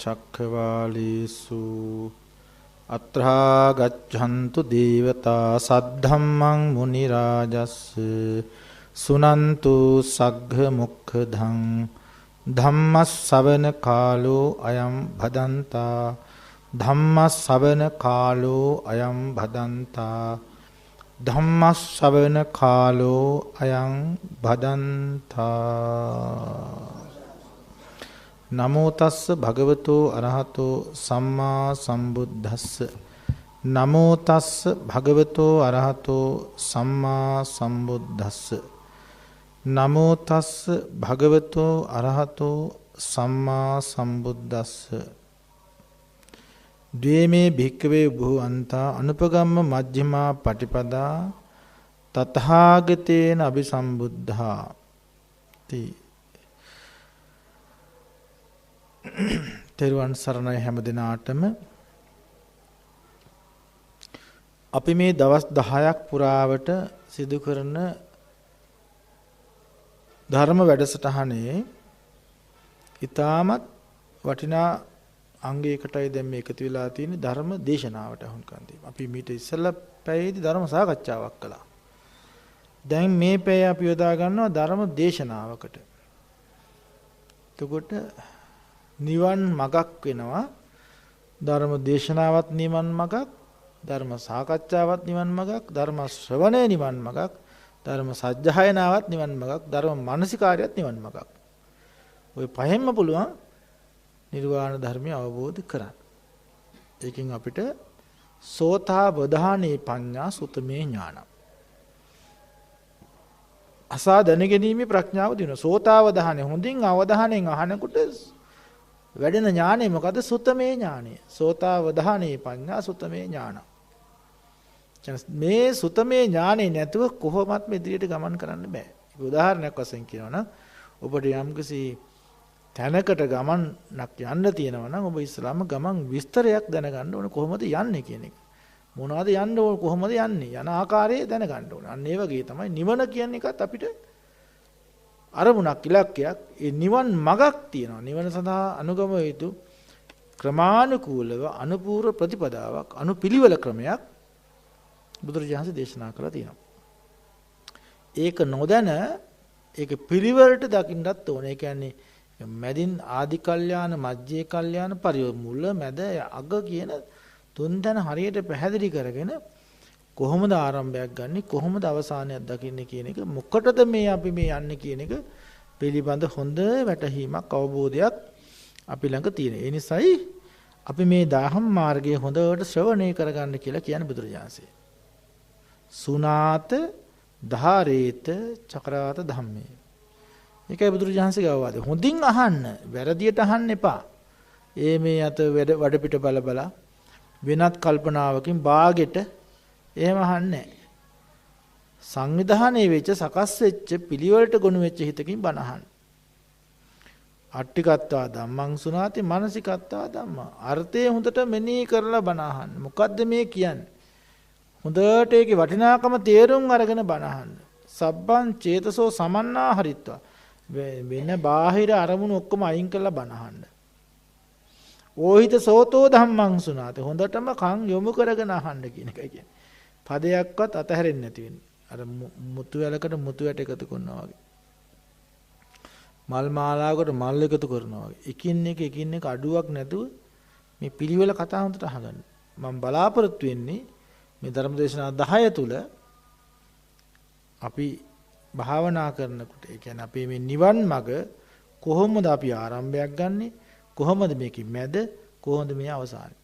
චක්ඛවාලේසු අත්‍රා ගච්ඡන්තු දේවතා සද්ධම්මං මුනි රාජස්ස සුනන්තු සග්ග මොක්ඛදං ධම්මස්සවන කාලෝ අයං භදන්තා ධම්මස්සවන කාලෝ අයං භදන්තා ධම්මස්සවන කාලෝ අයං භදන්තා නමෝ තස්ස භගවතෝ අරහතෝ සම්මා සම්බුද්දස්ස නමෝ තස්ස භගවතෝ අරහතෝ සම්මා සම්බුද්දස්ස නමෝ තස්ස භගවතෝ අරහතෝ සම්මා සම්බුද්දස්ස ද්වේමේ භික්ඛවේ භුවන්තා අනුපගම්ම මජ්ක්‍ධිමා පටිපදා තථාගතේන අபிසම්බුද්ධා තී තෙරුවන් සරණයි හැම දිනාටම අපි මේ දවස් 10ක් පුරාවට සිදු කරන ධර්ම වැඩසටහනේ ඊටමත් වටිනා අංගයකටයි දැන් මේ එකතු වෙලා තියෙන ධර්ම දේශනාවට අහුම්කම් දීම. අපි මීට ඉස්සෙල්ලා පැයේදී ධර්ම සාකච්ඡාවක් කළා. දැන් මේ පැය අපි යොදා ගන්නවා ධර්ම දේශනාවකට. එතකොට නිවන් මගක් වෙනවා. ධර්ම දේශනාවත් නිවන් මගක්, ධර්ම සාකච්ඡාවත් නිවන් මගක්, ධර්ම ශ්‍රවණය නිවන් මගක්, ධර්ම සජ්ජායනාවත් නිවන් මගක්, ධර්ම මානසිකාරයත් නිවන් මගක්. ඔය පහෙන්ම පුළුවන් නිර්වාණ ධර්මය අවබෝධ කරගන්න. ඒකෙන් අපිට සෝතාවදානේ පඤ්ඤා සුතමේ ඥාන. අසා දැනගැනීමේ ප්‍රඥාව දිනන සෝතාවදානේ හොඳින් අවධානයෙන් අහනකොට වැඩෙන ඥානෙ මොකද? සුතමේ ඥානෙ. සෝතාවදානේ පඤ්ඤා සුතමේ ඥාන. මේ සුතමේ ඥානෙ නැතුව කොහොමත් ඉදිරියට ගමන් කරන්න බෑ. උදාහරණයක් වශයෙන් කියනවා නම් ඔබට යම්කිසි තැනකට ගමනක් යන්න තියෙනවා නම් ඔබ ඉස්සලාම ගමන් විස්තරයක් දැනගන්න ඕන කොහොමද යන්නේ කියන එක. මොනවද යන්න ඕන කොහොමද යන්නේ යන ආකාරය දැනගන්න ඕන. අන්න ඒ වගේ තමයි නිවන කියන එකත් අපිට අරමුණක් ඉලක්කයක්. ඒ නිවන් මගක් තියෙනවා. නිවන සඳහා අනුගම යුතු ක්‍රමානුකූලව අනුපූර්ව ප්‍රතිපදාවක් අනුපිළිවෙල ක්‍රමයක් බුදුරජාණන් දේශනා කරලා තියෙනවා. ඒක නොදැන ඒක පිළිවෙලට දකින්නත් ඕනේ. ඒ කියන්නේ මැදින් ආදි කල්යාණ මජ්ජේ කල්යාණ පරිමුල මැද අග කියන තුන් තැන හරියට පැහැදිලි කරගෙන කොහොමද ආරම්භයක් ගන්නෙ කොහොමද අවසානයක් දකින්නේ කියන එක මොකටද මේ අපි මේ යන්නේ කියන එක පිළිබඳ හොඳ වැටහීමක් අවබෝධයක් අපි ළඟ තියෙන. ඒ නිසායි අපි මේ දහම් මාර්ගයේ හොඳට ශ්‍රවණය කරගන්න කියලා කියන්නේ බුදුරජාණන්සේ. සුනාත ධාරේත චක්‍රාත ධම්මේ. ඒකයි බුදුරජාණන්සේගේ අවවාදය. හොඳින් අහන්න, වැරදියට අහන්න එපා. මේ අත වඩ පිට බල බල වෙනත් කල්පනාවකින් බාගෙට එහෙම අහන්නේ. සංවිධානයේ වෙච්ච සකස් වෙච්ච පිළිවෙලට ගොනු වෙච්ච හිතකින් බණ අහන්න. අට්ටිකත්වා ධම්මං සුනාති මානසිකත්වා ධම්ම. අර්ථය හොඳට මෙනෙහි කරලා බණ අහන්න. මොකද්ද මේ කියන්නේ? හොඳට ඒකේ වටිනාකම තේරුම් අරගෙන බණ අහන්න. සබ්බං චේතසෝ සමන්නා හරිත්වා. වෙන බාහිර අරමුණු ඔක්කොම අයින් කරලා බණ අහන්න. ඕහිත සෝතෝ ධම්මං සුනාති. හොඳටම කන් යොමු කරගෙන අහන්න කියන එකයි කියන්නේ. පදයක්වත් අතහැරෙන්නේ නැති වෙන්නේ. අර මුතු වැලකට මුතු වැට එකතු කරනවා වගේ. මල් මාලාවකට මල් එකතු කරනවා වගේ. එකින් එක අඩුවක් නැතුව මේ පිළිවෙල කතා හොඳට අහගන්න. මම බලාපොරොත්තු වෙන්නේ මේ ධර්මදේශනා 10 තුල අපි භාවනා කරනකොට ඒ කියන්නේ අපේ මේ නිවන් මඟ කොහොමද අපි ආරම්භයක් ගන්නෙ? කොහොමද මේකේ මැද? කොහොමද මේ අවසානය?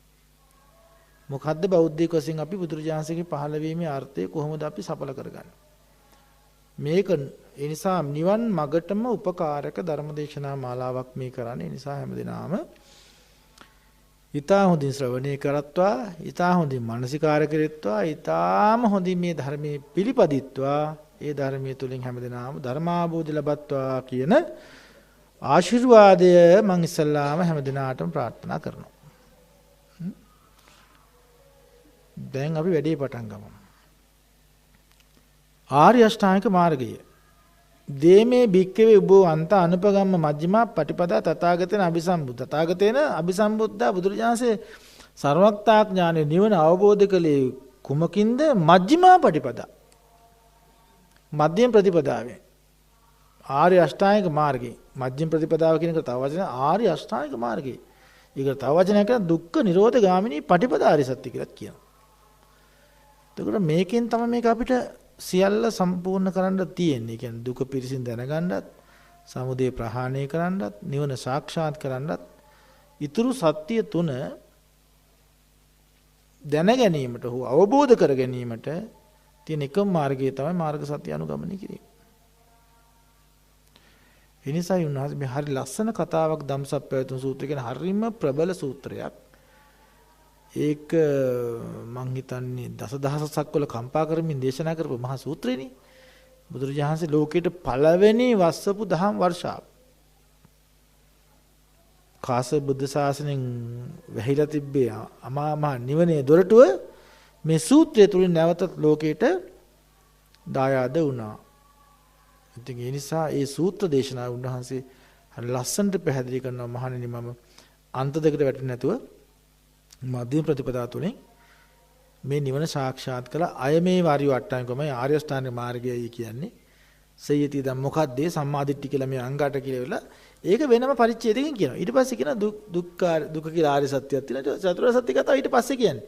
මොකද්ද බෞද්ධයෙක් වශයෙන් අපි බුදුරජාණන්සේගේ පහළ වීමේ අර්ථය කොහොමද අපි සඵල කරගන්නේ? මේක ඒ නිසා නිවන් මගටම උපකාරක ධර්මදේශනා මාලාවක් මේ කරන්නේ. ඒ නිසා හැමදෙනාම ඊතා හොඳින් ශ්‍රවණය කරත්වා, ඊතා හොඳින් මානසිකාර කෙරෙත්වා, ඊතාම හොඳින් මේ ධර්මයේ පිළිපදිත්වා, ඒ ධර්මයේ තුලින් හැමදෙනාම ධර්මාභෝධය ලබත්වා කියන ආශිර්වාදය මම ඉස්සල්ලාම හැමදෙනාටම ප්‍රාර්ථනා කරනවා. දැන් අපි වැඩේ පටන් ගමු. ආර්ය අෂ්ටාංගික මාර්ගය දේමේ භික්කවේ උබෝ අන්ත අනුපගම්ම මජ්ක්‍ධිමා පටිපදා තථාගතේන අபிසම්බුද්ධ. තථාගතේන අபிසම්බුද්ධා බුදුරජාණන්සේ සර්වඥතා ඥානෙ නිවන අවබෝධ කළේ කුමකින්ද? මජ්ක්‍ධිමා පටිපදා. මධ්‍යම ප්‍රතිපදාවෙන්. ආර්ය අෂ්ටාංගික මාර්ගයේ. මධ්‍යම ප්‍රතිපදාව කියන එක තව වචන ආර්ය අෂ්ටාංගික මාර්ගයේ. ඒක තව වචනයක් කියන දුක්ඛ නිරෝධ ගාමිනී පටිපදාරි සත්‍ය කියලා කියනවා. එතකොට මේකෙන් තමයි මේක අපිට සියල්ල සම්පූර්ණ කරන්න තියෙන්නේ. කියන්නේ දුක පිරිසින් දැනගන්නත්, සමුදය ප්‍රහාණය කරන්නත්, නිවන සාක්ෂාත් කරන්නත්, ඊතුරු සත්‍ය තුන දැන ගැනීමට හෝ අවබෝධ කර ගැනීමට තියෙන එකම මාර්ගය තමයි මාර්ග සත්‍ය අනුගමනය කිරීම. ඒ නිසායි උන්වහන්සේ මේ හරි ලස්සන කතාවක් ධම්සප්පවතුන් සූත්‍රය කියන හරිම ප්‍රබල සූත්‍රයක්. ඒක මං හිතන්නේ දසදහසක් වල කම්පා කරමින් දේශනා කරපු මහා සූත්‍රේනේ. බුදුරජාණන්සේ ලෝකෙට පළවෙනි වස්සපු දහම් වර්ෂාව. කාස බුද්ධ ශාසනයෙන් වැහිලා තිබ්බේ අමා මහ නිවනේ දොරටුව මේ සූත්‍රය තුලින් නැවතත් ලෝකෙට දායාද වුණා. ඉතින් ඒ නිසා ඒ සූත්‍ර දේශනාව උන්වහන්සේ හරි ලස්සනට පැහැදිලි කරනවා. මහණෙනි මම අන්ත දෙකට වැටෙන්නේ නැතුව මධ්‍යම ප්‍රතිපදා තුලින් මේ නිවන සාක්ෂාත් කළ අය මේ වාරිය වට්ටාංගමයි ආර්ය අෂ්ටාංග මාර්ගයයි කියන්නේ. සයති දැන් මොකක්ද සම්මාදිට්ඨි කියලා මේ අංගාට කියලා ඒක වෙනම පරිච්ඡේදයකින් කියනවා. ඊට පස්සේ කියන දුක කියලා ආර්ය සත්‍යයක් තියෙනවා. චතුරාර්ය සත්‍ය කතාව ඊට පස්සේ කියන්නේ.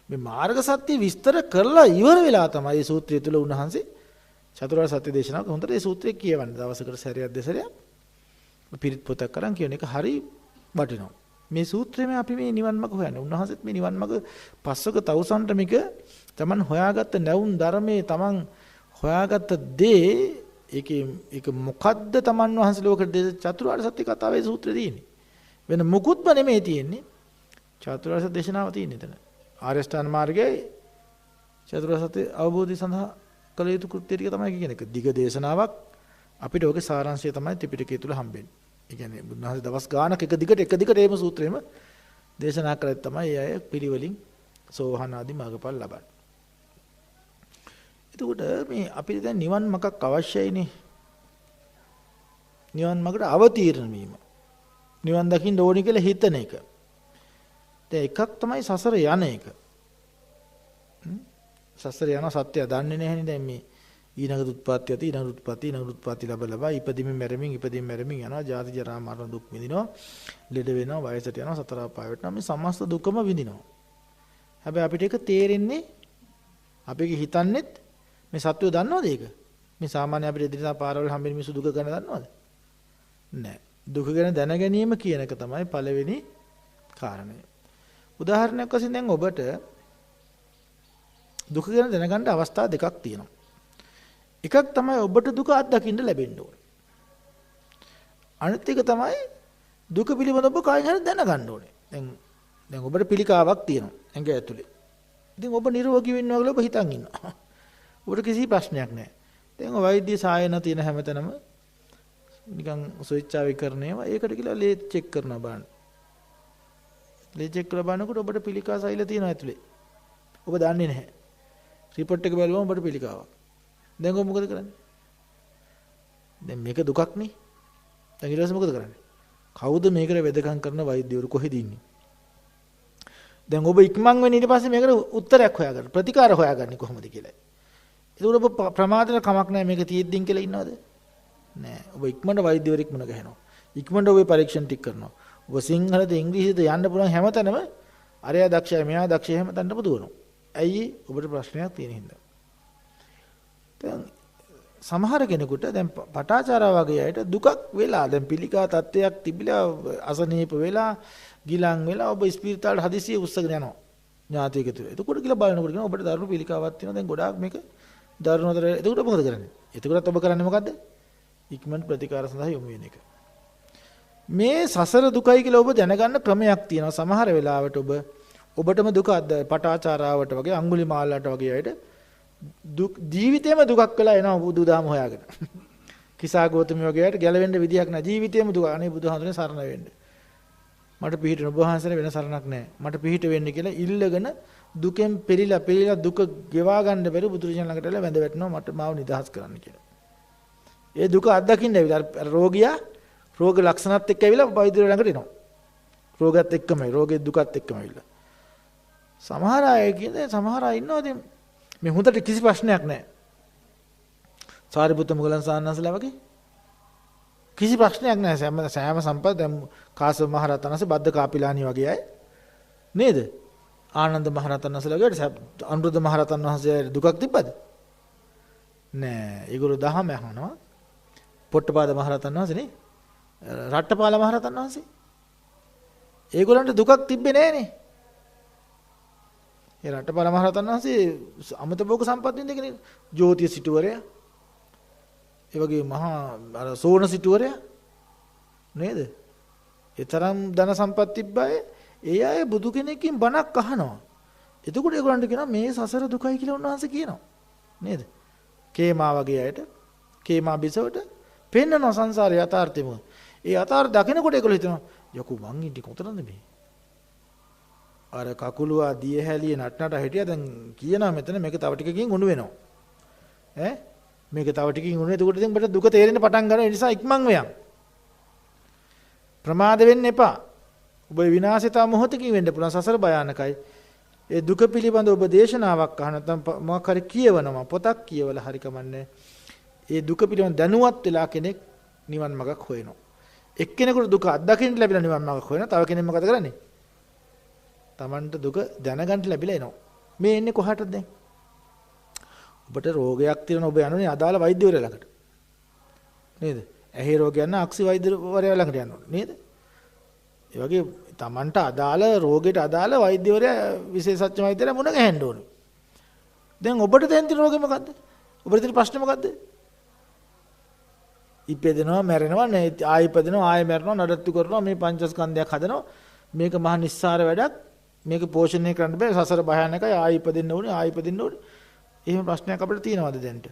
මේ මාර්ග සත්‍ය විස්තර කරලා ඉවර වෙලා තමයි මේ සූත්‍රය තුල උන්වහන්සේ චතුරාර්ය සත්‍ය දේශනාව හොඳට මේ සූත්‍රය කියවන්නේ. දවසකට සැරයක් දෙසරයක් පිරිත් පොතක් කරන් කියන එක හරි වටිනවා. මේ සූත්‍රයෙන් අපි මේ නිවන් මඟ හොයන්නේ. උන්වහන්සේත් මේ නිවන් මඟ පස්වක තවුසන්ට මේක තමන් හොයාගත්ත නැවුම් ධර්මයේ තමන් හොයාගත්ත දේ ඒක මොකද්ද තමන් වහන්සේ ලෝකෙට චතුරාර්ය සත්‍ය කතාවේ සූත්‍රය තියෙන්නේ. වෙන මුකුත්ම නෙමෙයි තියෙන්නේ. චතුරාර්ය සත්‍ය දේශනාව තියෙන්නේ එතන. ආර්ය අෂ්ටාංග මාර්ගයේ චතුරාර්ය සත්‍ය අවබෝධය සඳහා කළ යුතු කෘත්‍ය ටික තමයි කියන එක. දිග දේශනාවක් අපිට ඔගේ සාරාංශය තමයි ත්‍රිපිටකය තුල හම්බෙන්නේ. ඒ කියන්නේ බුදුන්වහන්සේ දවස් ගානක් එක දිගට ඒම සූත්‍රෙම දේශනා කරලා තමයි ඒ අය පිළිවෙලින් සෝහන් ආදී මාර්ගඵල ලබන්නේ. එතකොට මේ අපිට දැන් නිවන් මඟක් අවශ්‍යයිනේ. නිවන් මඟට අවතීර්ණ වීම. නිවන් දකින්න ඕනි කියලා හිතන එක. දැන් එකක් තමයි සසර යන එක. සසර යන සත්‍ය දන්නේ නැහෙනේ දැන් මේ ඊළඟ උත්පත්ති ලැබලා ඉපදීම මැරෙමින් යනවා. ජාති ජරා මරණ දුක් විඳිනවා. ලෙඩ වෙනවා, වයසට යනවා, සතර අපාය වැටෙනවා. මේ සමස්ත දුකම විඳිනවා. හැබැයි අපිට ඒක තේරෙන්නේ අපි හිතන්නේත් මේ සත්‍යය දන්නවද ඒක? මේ සාමාන්‍ය අපිට එදිනදා පාරවල් හම්බෙන මිනිස්සු දුක ගැන දන්නවද? නැහැ. දුක ගැන දැන ගැනීම කියන එක තමයි පළවෙනි කාරණය. උදාහරණයක් වශයෙන් දැන් ඔබට දුක ගැන දැනගන්න අවස්ථා දෙකක් තියෙනවා. එකක් තමයි ඔබට දුක අත්දකින්න ලැබෙන්න ඕනේ. අනිත් එක තමයි දුක පිළිබඳව ඔබ කායින් හරි දැනගන්න ඕනේ. දැන් ඔබට පිළිකාවක් තියෙනවා ඇඟ ඇතුලේ. ඉතින් ඔබ නිරෝගී වෙනවා කියලා ඔබ හිතන් ඉන්නවා. ඔබට කිසි ප්‍රශ්නයක් නැහැ. දැන් වෛද්‍ය සායන තියෙන හැමතැනම නිකන් සොයිච්චාවිකරණයම ඒකට කියලා ලේ චෙක් කරනවා බලන්න. ලේ චෙක් කරලා බලනකොට ඔබට පිළිකා සෛල තියෙනවා ඇතුලේ. ඔබ දන්නේ නැහැ. රිපෝට් එක බලුවම ඔබට පිළිකාවක්. දැන් ඔබ මොකද කරන්නේ? දැන් මේක දුකක් නේ. දැන් ඊට පස්සේ මොකද කරන්නේ? කවුද මේකට වෙදකම් කරන වෛද්‍යවරු කොහෙද ඉන්නේ? දැන් ඔබ ඉක්මන් වෙන ඊට පස්සේ මේකට උත්තරයක් හොයාගන්න ප්‍රතිකාර හොයාගන්නේ කොහොමද කියලා. ඒක ඔබ ප්‍රමාදන කමක් නැහැ මේක තියෙද්දින් කියලා ඉන්නවද? නෑ. ඔබ ඉක්මනට වෛද්‍යවරයෙක් මුණ ගැහෙනවා. ඉක්මනට ඔබ පරීක්ෂණ ටික කරනවා. ඔබ සිංහලද ඉංග්‍රීසිද යන්න පුළුවන් හැමතැනම අරයා දක්ෂයි මෙයා දක්ෂයි හැමතැනම දුවනවා. ඇයි? ඔබට ප්‍රශ්නයක් තියෙන හින්දා. දැන් සමහර කෙනෙකුට දැන් පටාචාරා වගේ අයට දුකක් වෙලා දැන් පිළිකා තත්ත්වයක් තිබිලා අසනීප වෙලා ගිලන් වෙලා ඔබ ස්පිරිතාලට හදිසියෙ උස්සගෙන යනවා ඥාතියෙක් තුල. එතකොට කියලා බලනකොට කියන ඔබට දරුණු පිළිකාවක් තියෙනවා දැන් ගොඩාක් මේක දරුණුතර. එතකොට මොකද කරන්නේ? එතකොටත් ඔබ කරන්නේ මොකද්ද? ඉක්මනට ප්‍රතිකාර සඳහා යොමු වෙන එක. මේ සසර දුකයි කියලා ඔබ දැනගන්න ක්‍රමයක් තියෙනවා. සමහර වෙලාවට ඔබටම දුක පටාචාරාවට වගේ අඟුලිමාලට වගේ අයට දුක් ජීවිතේම දුකක් වෙලා එනවා බුදුදහම හොයාගෙන. කිසා ගෞතමී වගේ අයට ගැලවෙන්න විදියක් නැහැ. ජීවිතේම දුක. අනේ බුදුහාමුදුරනේ සරණ වෙන්න. මට පිහිට ඔබ වහන්සේට වෙන සරණක් නැහැ. මට පිහිට වෙන්න කියලා ඉල්ලගෙන දුකෙන් පෙරිලා දුක ගෙවා ගන්න බැරි බුදුරජාණන් ළඟට ඇවිල්ලා වැඳ වැටෙනවා මට මාව නිදහස් කරන්න කියලා. ඒ දුක අත්දකින්න ඇවිල්ලා රෝගියා රෝග ලක්ෂණත් එක්ක ඇවිල්ලා වෛද්‍යවරු ළඟට එනවා. රෝගත් එක්කමයි රෝගේ දුකත් එක්කම ඇවිල්ලා. සමහර අය කියන්නේ සමහර අය ඉන්නවා ඉතින් මේ හොඳට කිසි ප්‍රශ්නයක් නැහැ. සාරිපුත්ත මුගලන් සාන්නන්සලා වගේ කිසි ප්‍රශ්නයක් නැහැ. සෑම සම්පත් දැන් කාශ්‍යප මහ රහතන් වහන්සේ බද්ද කාපිලානි වගේ අය නේද? ආනන්ද මහ රහතන් වහන්සේලා වගේ අනුරුද්ධ මහ රහතන් වහන්සේ දුකක් තිබ්බද? නෑ. ඒගොල්ලෝ දහම අහනවා. පොට්ටපාද මහ රහතන් වහන්සේ නේ. රට්ටපාල මහ රහතන් වහන්සේ. ඒගොල්ලන්ට දුකක් තිබ්බේ නෑනේ. ඒ රට්ටපාල මහ රහතන් වහන්සේ අමත භෝග සම්පත් විඳගෙන ජෝතිය සිටුවරයා. ඒ වගේ මහා අර සෝන සිටුවරයා නේද? ඒ තරම් ධන සම්පත් තිබ්බයි. ඒ අය බුදු කෙනෙක්ගෙන් බණක් අහනවා. එතකොට ඒගොල්ලන්ට කියනවා මේ සසර දුකයි කියලා උන්වහන්සේ කියනවා. නේද? කේමා වගේ අයට කේමා බිසවට පෙන්නන සංසාරේ යථාර්ථෙම. ඒ යථාර්ථ දකිනකොට ඒගොල්ලෝ හිතනවා යකෝ මං ඉන්නේ කොතනද මේ? අර කකුලුවා දිය හැලියේ නටනට හිටියා දැන් කියනවා මෙතන මේක තව ටිකකින් උණු වෙනවා. ඈ මේක තව ටිකකින් උණු එතකොට ඉතින් ඔබට දුක තේරෙන්න පටන් ගන්නවා. ඒ නිසා ඉක්මන් වෙයන්. ප්‍රමාද වෙන්න එපා. ඔබ විනාශිතා මොහොතකින් වෙන්න පුළුවන් සසර භයානකයි. ඒ දුක පිළිබඳ ඔබ දේශනාවක් අහන නැත්නම් මොකක් හරි කියවනවා පොතක් කියවලා හරි කමන්නේ. ඒ දුක පිළිබඳ දැනුවත් වෙලා කෙනෙක් නිවන් මාර්ගක් හොයනවා. එක්කෙනෙකුට දුක අත්දකින්න ලැබිලා නිවන් මාර්ගක් හොයනවා. තව කෙනෙක් මොකද කරන්නේ? Tamanට දුක දැනගන්න ලැබිලා එනවා. මේ එන්නේ කොහටද දැන්? ඔබට රෝගයක් තියෙනවා ඔබ යන්නේ අදාළ වෛද්‍යවරයා ළඟට. නේද? ඇහි රෝගයක් නම් අක්සි වෛද්‍යවරයා ළඟට යන්න ඕනේ. නේද? ඒ වගේ Tamanට අදාළ රෝගයට අදාළ වෛද්‍යවරයා විශේෂඥ වෛද්‍යවරයා මුණ ගැහෙන්න ඕනේ. දැන් ඔබට දැන් තියෙන රෝගේ මොකද්ද? ඔබට තියෙන ප්‍රශ්නේ මොකද්ද? ඉපදෙනවා මැරෙනවා ආයෙ ඉපදෙනවා ආයෙ මැරෙනවා නඩත්තු කරනවා මේ පංචස්කන්ධයක් හදනවා මේක මහා නිස්සාර වැඩක් මේක පෝෂණය කරන්න බෑ සසර භයානකයි ආයෙ ඉපදෙන්න ඕනේ ආයෙ ඉපදෙන්න ඕනේ එහෙම ප්‍රශ්නයක් අපිට තියෙනවද දැන්ට?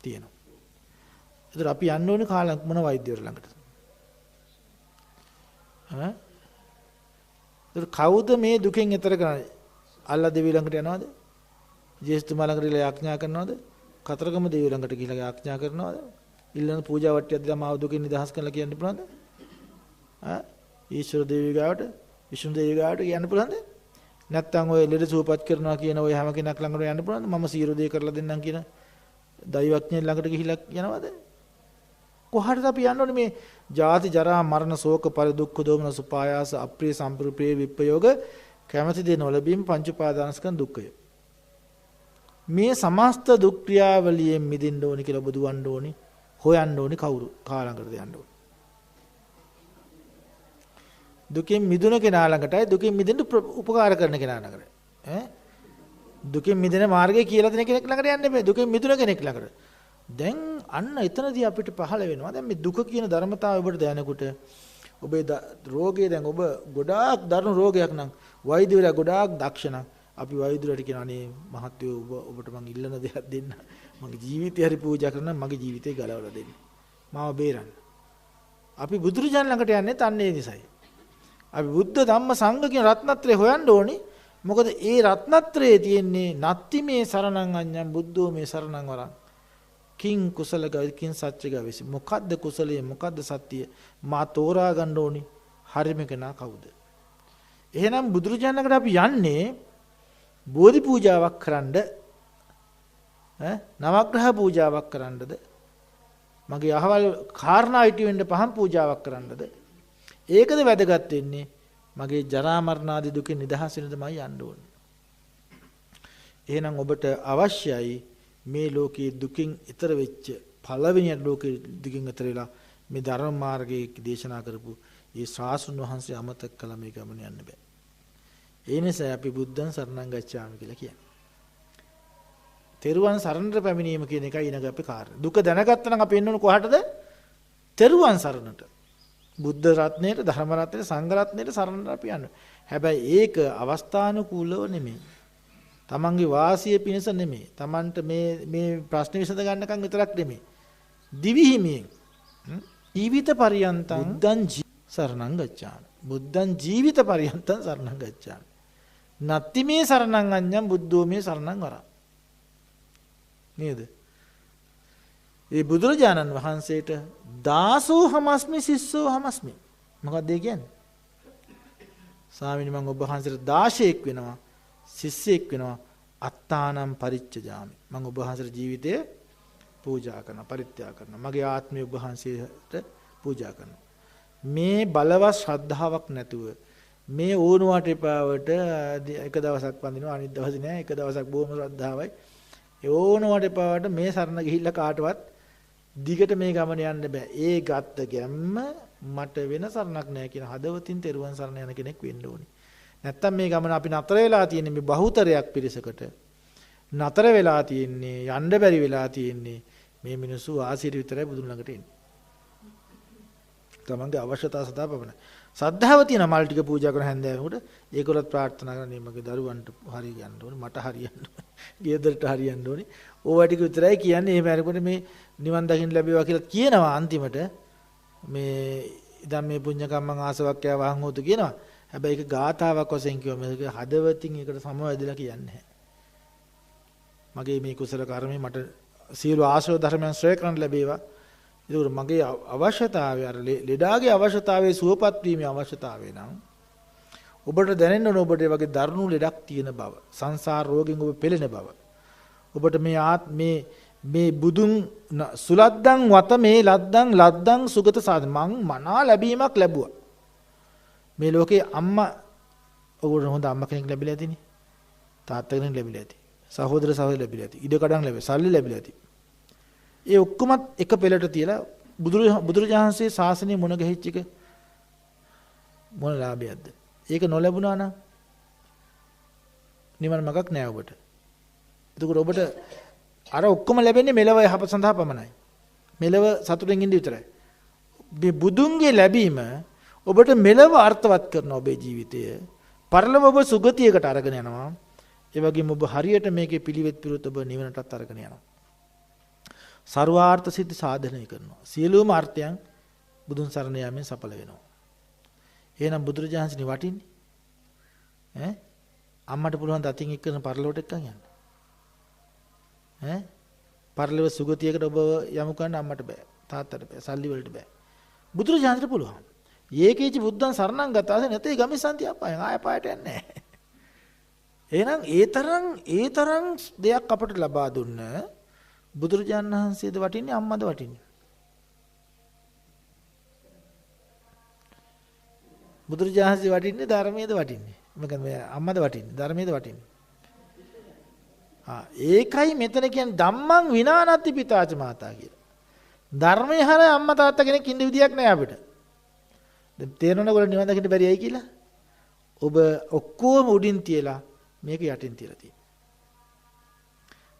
තියෙනවා. ඒතර අපි යන්න ඕනේ කාලක් මොන වෛද්‍යවර ළඟට? ඈ? ඒතර කවුද මේ දුකෙන් එතර කරන්නේ? අල්ලා දෙවියන් ළඟට යනවද? ජේස්තුමා ළඟට ගිහලා යාඥා කරනවද? කතරගම දෙවියන් ළඟට ගිහලා යාඥා කරනවද? ඉල්ලන පූජා වට්ටියක් දීලා මාව දුකින් නිදහස් කරලා කියන්න පුළුවන්ද? ඈ? ඊශ්වර දෙවියෝ ගාවට, විෂ්ණු දෙවියෝ ගාවට කියන්න පුළුවන්ද? නැත්තම් ඔය ලෙඩ සුවපත් කරනවා කියන ඔය හැම කෙනෙක් ළඟට යන්න පුළුවන්ද? මම සියලු දේ කරලා දෙන්නම් කියන දෛවඥයෙක් ළඟට ගිහිල්ලා යනවද? කොහටද අපි යන්න ඕනේ මේ ජාති ජරා මරණ ශෝක පරි දුක්ඛ දෝමන සුපායාස අප්‍රිය සම්ප්‍රප්‍රිය විප්පයෝග කැමැති දේ නොලැබීම පංච උපාදානස්කන්ධ දුක්ඛය. මේ සමස්ත දුක් ක්‍රියාවලියෙන් මිදෙන්න ඕනේ කියලා ඔබ දුවන්න ඕනේ. හොයන්න ඕනේ කවුරු කාලඟටද යන්න ඕනේ. දුකෙන් මිදුණ කෙනා ළඟටයි දුකෙන් මිදෙන්න උපකාර කරන කෙනා ළඟට. ඈ දුකෙන් මිදෙන මාර්ගය කියලා දෙන කෙනෙක් ළඟට යන්න එපා. දුකෙන් මිදුණ කෙනෙක් ළඟට. දැන් අන්න එතනදී අපිට පහළ වෙනවා. දැන් මේ දුක කියන ධර්මතාවය ඔබට දැනනකොට ඔබේ රෝගය දැන් ඔබ ගොඩාක් දරුණු රෝගයක් නම් වෛද්‍යවරයා ගොඩාක් දක්ෂ නම් අපි වෛද්‍යවරයාට කියන අනේ මහත්තයෝ ඔබට මං ඉල්ලන දෙයක් දෙන්න. මගේ ජීවිතය හරි පූජා කරන මගේ ජීවිතේ ගලවලා දෙන්න. මාව බේරන්න. අපි බුදුරජාණන් ළඟට යන්නේ තන්නේ නිසායි. අපි බුද්ධ ධම්ම සංඝ කියන රත්නත්‍රය හොයන්න ඕනේ. මොකද ඒ රත්නත්‍රයේ තියෙන්නේ නත්ති මේ සරණං අඤ්ඤං බුද්ධෝ මේ සරණං වරං. කිං කුසල ගවිකින් සත්‍ය ගවිසි. මොකද්ද කුසලයේ මොකද්ද සත්‍යය? මා තෝරා ගන්න ඕනේ. හරිම කෙනා කවුද? එහෙනම් බුදුරජාණන් ළඟට අපි යන්නේ බෝධි පූජාවක් කරන්නද? නවග්‍රහ පූජාවක් කරන්නද? මගේ අහවල් කාරණා ඉටි වෙන්න පහන් පූජාවක් කරන්නද? ඒකද වැදගත් වෙන්නේ මගේ ජරා මරණ ආදී දුකින් නිදහස් වෙනදමයි යන්න ඕනේ. එහෙනම් ඔබට අවශ්‍යයි මේ ලෝකයේ දුකින් ඈතර වෙච්ච පළවෙනි ලෝකයේ දුකින් ඈතර වෙලා මේ ධර්ම මාර්ගයේ දේශනා කරපු ඒ ශාස්ත්‍රඥ වහන්සේ අමතක කළා මේ ගමන යන්න බෑ. ඒ නිසා අපි බුද්ධං සරණං ගච්ඡාමි කියලා කියන්නේ. තෙරුවන් සරණට පැමිණීම කියන එකයි ඊළඟ අපේ කාර්යය. දුක දැනගත්තා නම් අපි එන්න ඕන කොහටද? තෙරුවන් සරණට. බුද්ධ රත්නයට, ධර්ම රත්නයට, සංඝ රත්නයට සරණට අපි යන්න. හැබැයි ඒක අවස්ථානුකූලව නෙමෙයි. තමන්ගේ වාසිය පිණිස නෙමෙයි. තමන්ට මේ ප්‍රශ්න විසඳ ගන්නකම් විතරක් නෙමෙයි. දිවි හිමියෙන් ජීවිත පරියන්තං බුද්ධං සරණං ගච්ඡාමි. බුද්ධං ජීවිත පරියන්තං සරණං ගච්ඡාමි. නත්ති මේ සරණං අඤ්ඤං බුද්ධෝ මේ සරණං වරං. නේද? ඒ බුදුරජාණන් වහන්සේට දාසෝ හමස්මි සිස්සෝ හමස්මි. මොකක්ද ඒ කියන්නේ? ස්වාමීනි මම ඔබ වහන්සේට දාශයෙක් වෙනවා, ශිෂ්‍යයෙක් වෙනවා, අත්තානම් පරිච්ඡජාමි. මම ඔබ වහන්සේට ජීවිතය පූජා කරනවා, පරිත්‍යාග කරනවා. මගේ ආත්මය ඔබ වහන්සේට පූජා කරනවා. මේ බලවත් ශ්‍රද්ධාවක් නැතුව මේ ඕනුවට එපාවට එක දවසක් වඳිනවා, අනිත් දවසේ නෑ, එක දවසක් බොහොම ශ්‍රද්ධාවයි. ඒ ඕනුවට එපාවට මේ සරණ ගිහිල්ලා කාටවත් දිගට මේ ගමන යන්න බෑ. ඒ ගත්ත ගැම්ම මට වෙන සරණක් නෑ කියන හදවතින් තෙරුවන් සරණ යන කෙනෙක් වෙන්න ඕනි. නැත්තම් මේ ගමන අපි නතර වෙලා තියෙන්නේ මේ බහුතරයක් පිරිසකට. නතර වෙලා තියෙන්නේ, යන්න බැරි වෙලා තියෙන්නේ මේ මිනිස්සු ආසිරිය විතරයි බුදුන් ළඟට එන්නේ. තමන්ගේ අවශ්‍යතාව සඳහා පමණයි. සද්ධාව තියෙන මල් ටික පූජා කරන හැන්දෑවෙකට ඒකවලත් ප්‍රාර්ථනා කරන්නේ මගේ දරුවන්ට හරියන්න ඕනේ, මට හරියන්න ඕනේ, ගෙදරට හරියන්න ඕනේ. ඕවා ටික විතරයි කියන්නේ. එහෙම අරගෙන මේ නිවන් දකින්න ලැබේවා කියලා කියනවා අන්තිමට. මේ ඉතින් මේ පුණ්‍ය කම්මං ආසවක්ඛ්‍යා වහං හොතු කියනවා. හැබැයි ඒක ගාථාවක් වශයෙන් කිව්වම මේක හදවතින් ඒකට සමවැදලා කියන්නේ නැහැ. මගේ මේ කුසල කර්මය මට සියලු ආශ්‍රව ධර්මයන් ශ්‍රේය කරන්න ලැබේවා. ඒක මගේ අවශ්‍යතාවය අර ලෙඩාගේ අවශ්‍යතාවයේ සුවපත් වීමේ අවශ්‍යතාවය නම් ඔබට දැනෙන්න ඕන ඔබට වගේ දරුණු ලෙඩක් තියෙන බව, සංසාර රෝගෙන් ඔබ පෙළෙන බව. ඔබට මේ බුදුන් සුලද්දන් වත මේ ලද්දන් සුගත සාධන මං මනා ලැබීමක් ලැබුවා. මේ ලෝකේ අම්මා ඔබට හොඳ අම්මා කෙනෙක් ලැබිලා ඇතිනේ. තාත්තා කෙනෙක් ලැබිලා ඇති. සහෝදර සහෝදරි ලැබිලා ඇති. ඉඩ කඩම් ලැබිලා, සල්ලි ලැබිලා ඇති. ඒ ඔක්කොමත් එක පෙළට තියලා බුදුරජාණන්සේ ශාසනය මුණ ගැහිච්ච එක මොන ලාභයක්ද? ඒක නොලැබුණා නම් නිවන මගක් නෑ ඔබට. එතකොට ඔබට අර ඔක්කොම ලැබෙන්නේ මෙලව යහපත සඳහා පමණයි. මෙලව සතුටින් ඉඳ විතරයි. මේ බුදුන්ගේ ලැබීම ඔබට මෙලව අර්ථවත් කරන ඔබේ ජීවිතය පරලොව ඔබ සුගතියකට අරගෙන යනවා. ඒ වගේම ඔබ හරියට මේකේ පිළිවෙත් පිරුත් ඔබ නිවනටත් අරගෙන යනවා. සර්වාර්ථ සිද්ධ සාධනය කරනවා. සියලුම අර්ථයන් බුදුන් සරණ යාමෙන් සඵල වෙනවා. එහෙනම් බුදුරජාණන්සේ වටින්නේ අම්මට පුළුවන් ද අතින් එක්කන පරලොවට එක්කන් යන්න. පරලොව සුගතියකට ඔබ යමු කරන්න අම්මට බෑ, තාත්තට බෑ, සල්ලි වලට බෑ. බුදුරජාණන්ට පුළුවන්. ඒකේච බුද්ධං සරණං ගතාසේ නැතේ ගමිසන්ති අපායන් ආය පායට යන්නේ නැහැ. එහෙනම් ඒ තරම් දෙයක් අපට ලබා දුන්න බුදුරජාණන් වහන්සේද වටින්නේ අම්මද වටින්නේ? බුදුරජාණන් වහන්සේ වටින්නේ ධර්මයේද වටින්නේ? මොකද මේ අම්මද වටින්නේ? ධර්මයේද වටින්නේ? ඒකයි මෙතන කියන්නේ ධම්මං විනානත්ති පිතාච මාතා කියලා. ධර්මයේ හැර අම්මා තාත්තා කෙනෙක් ඉන්න විදියක් නෑ අපිට. දැන් තේරෙනකොට නිවන් දකින්න බැරියයි කියලා. ඔබ ඔක්කොම උඩින් තියලා මේක යටින් තියලා තියෙනවා.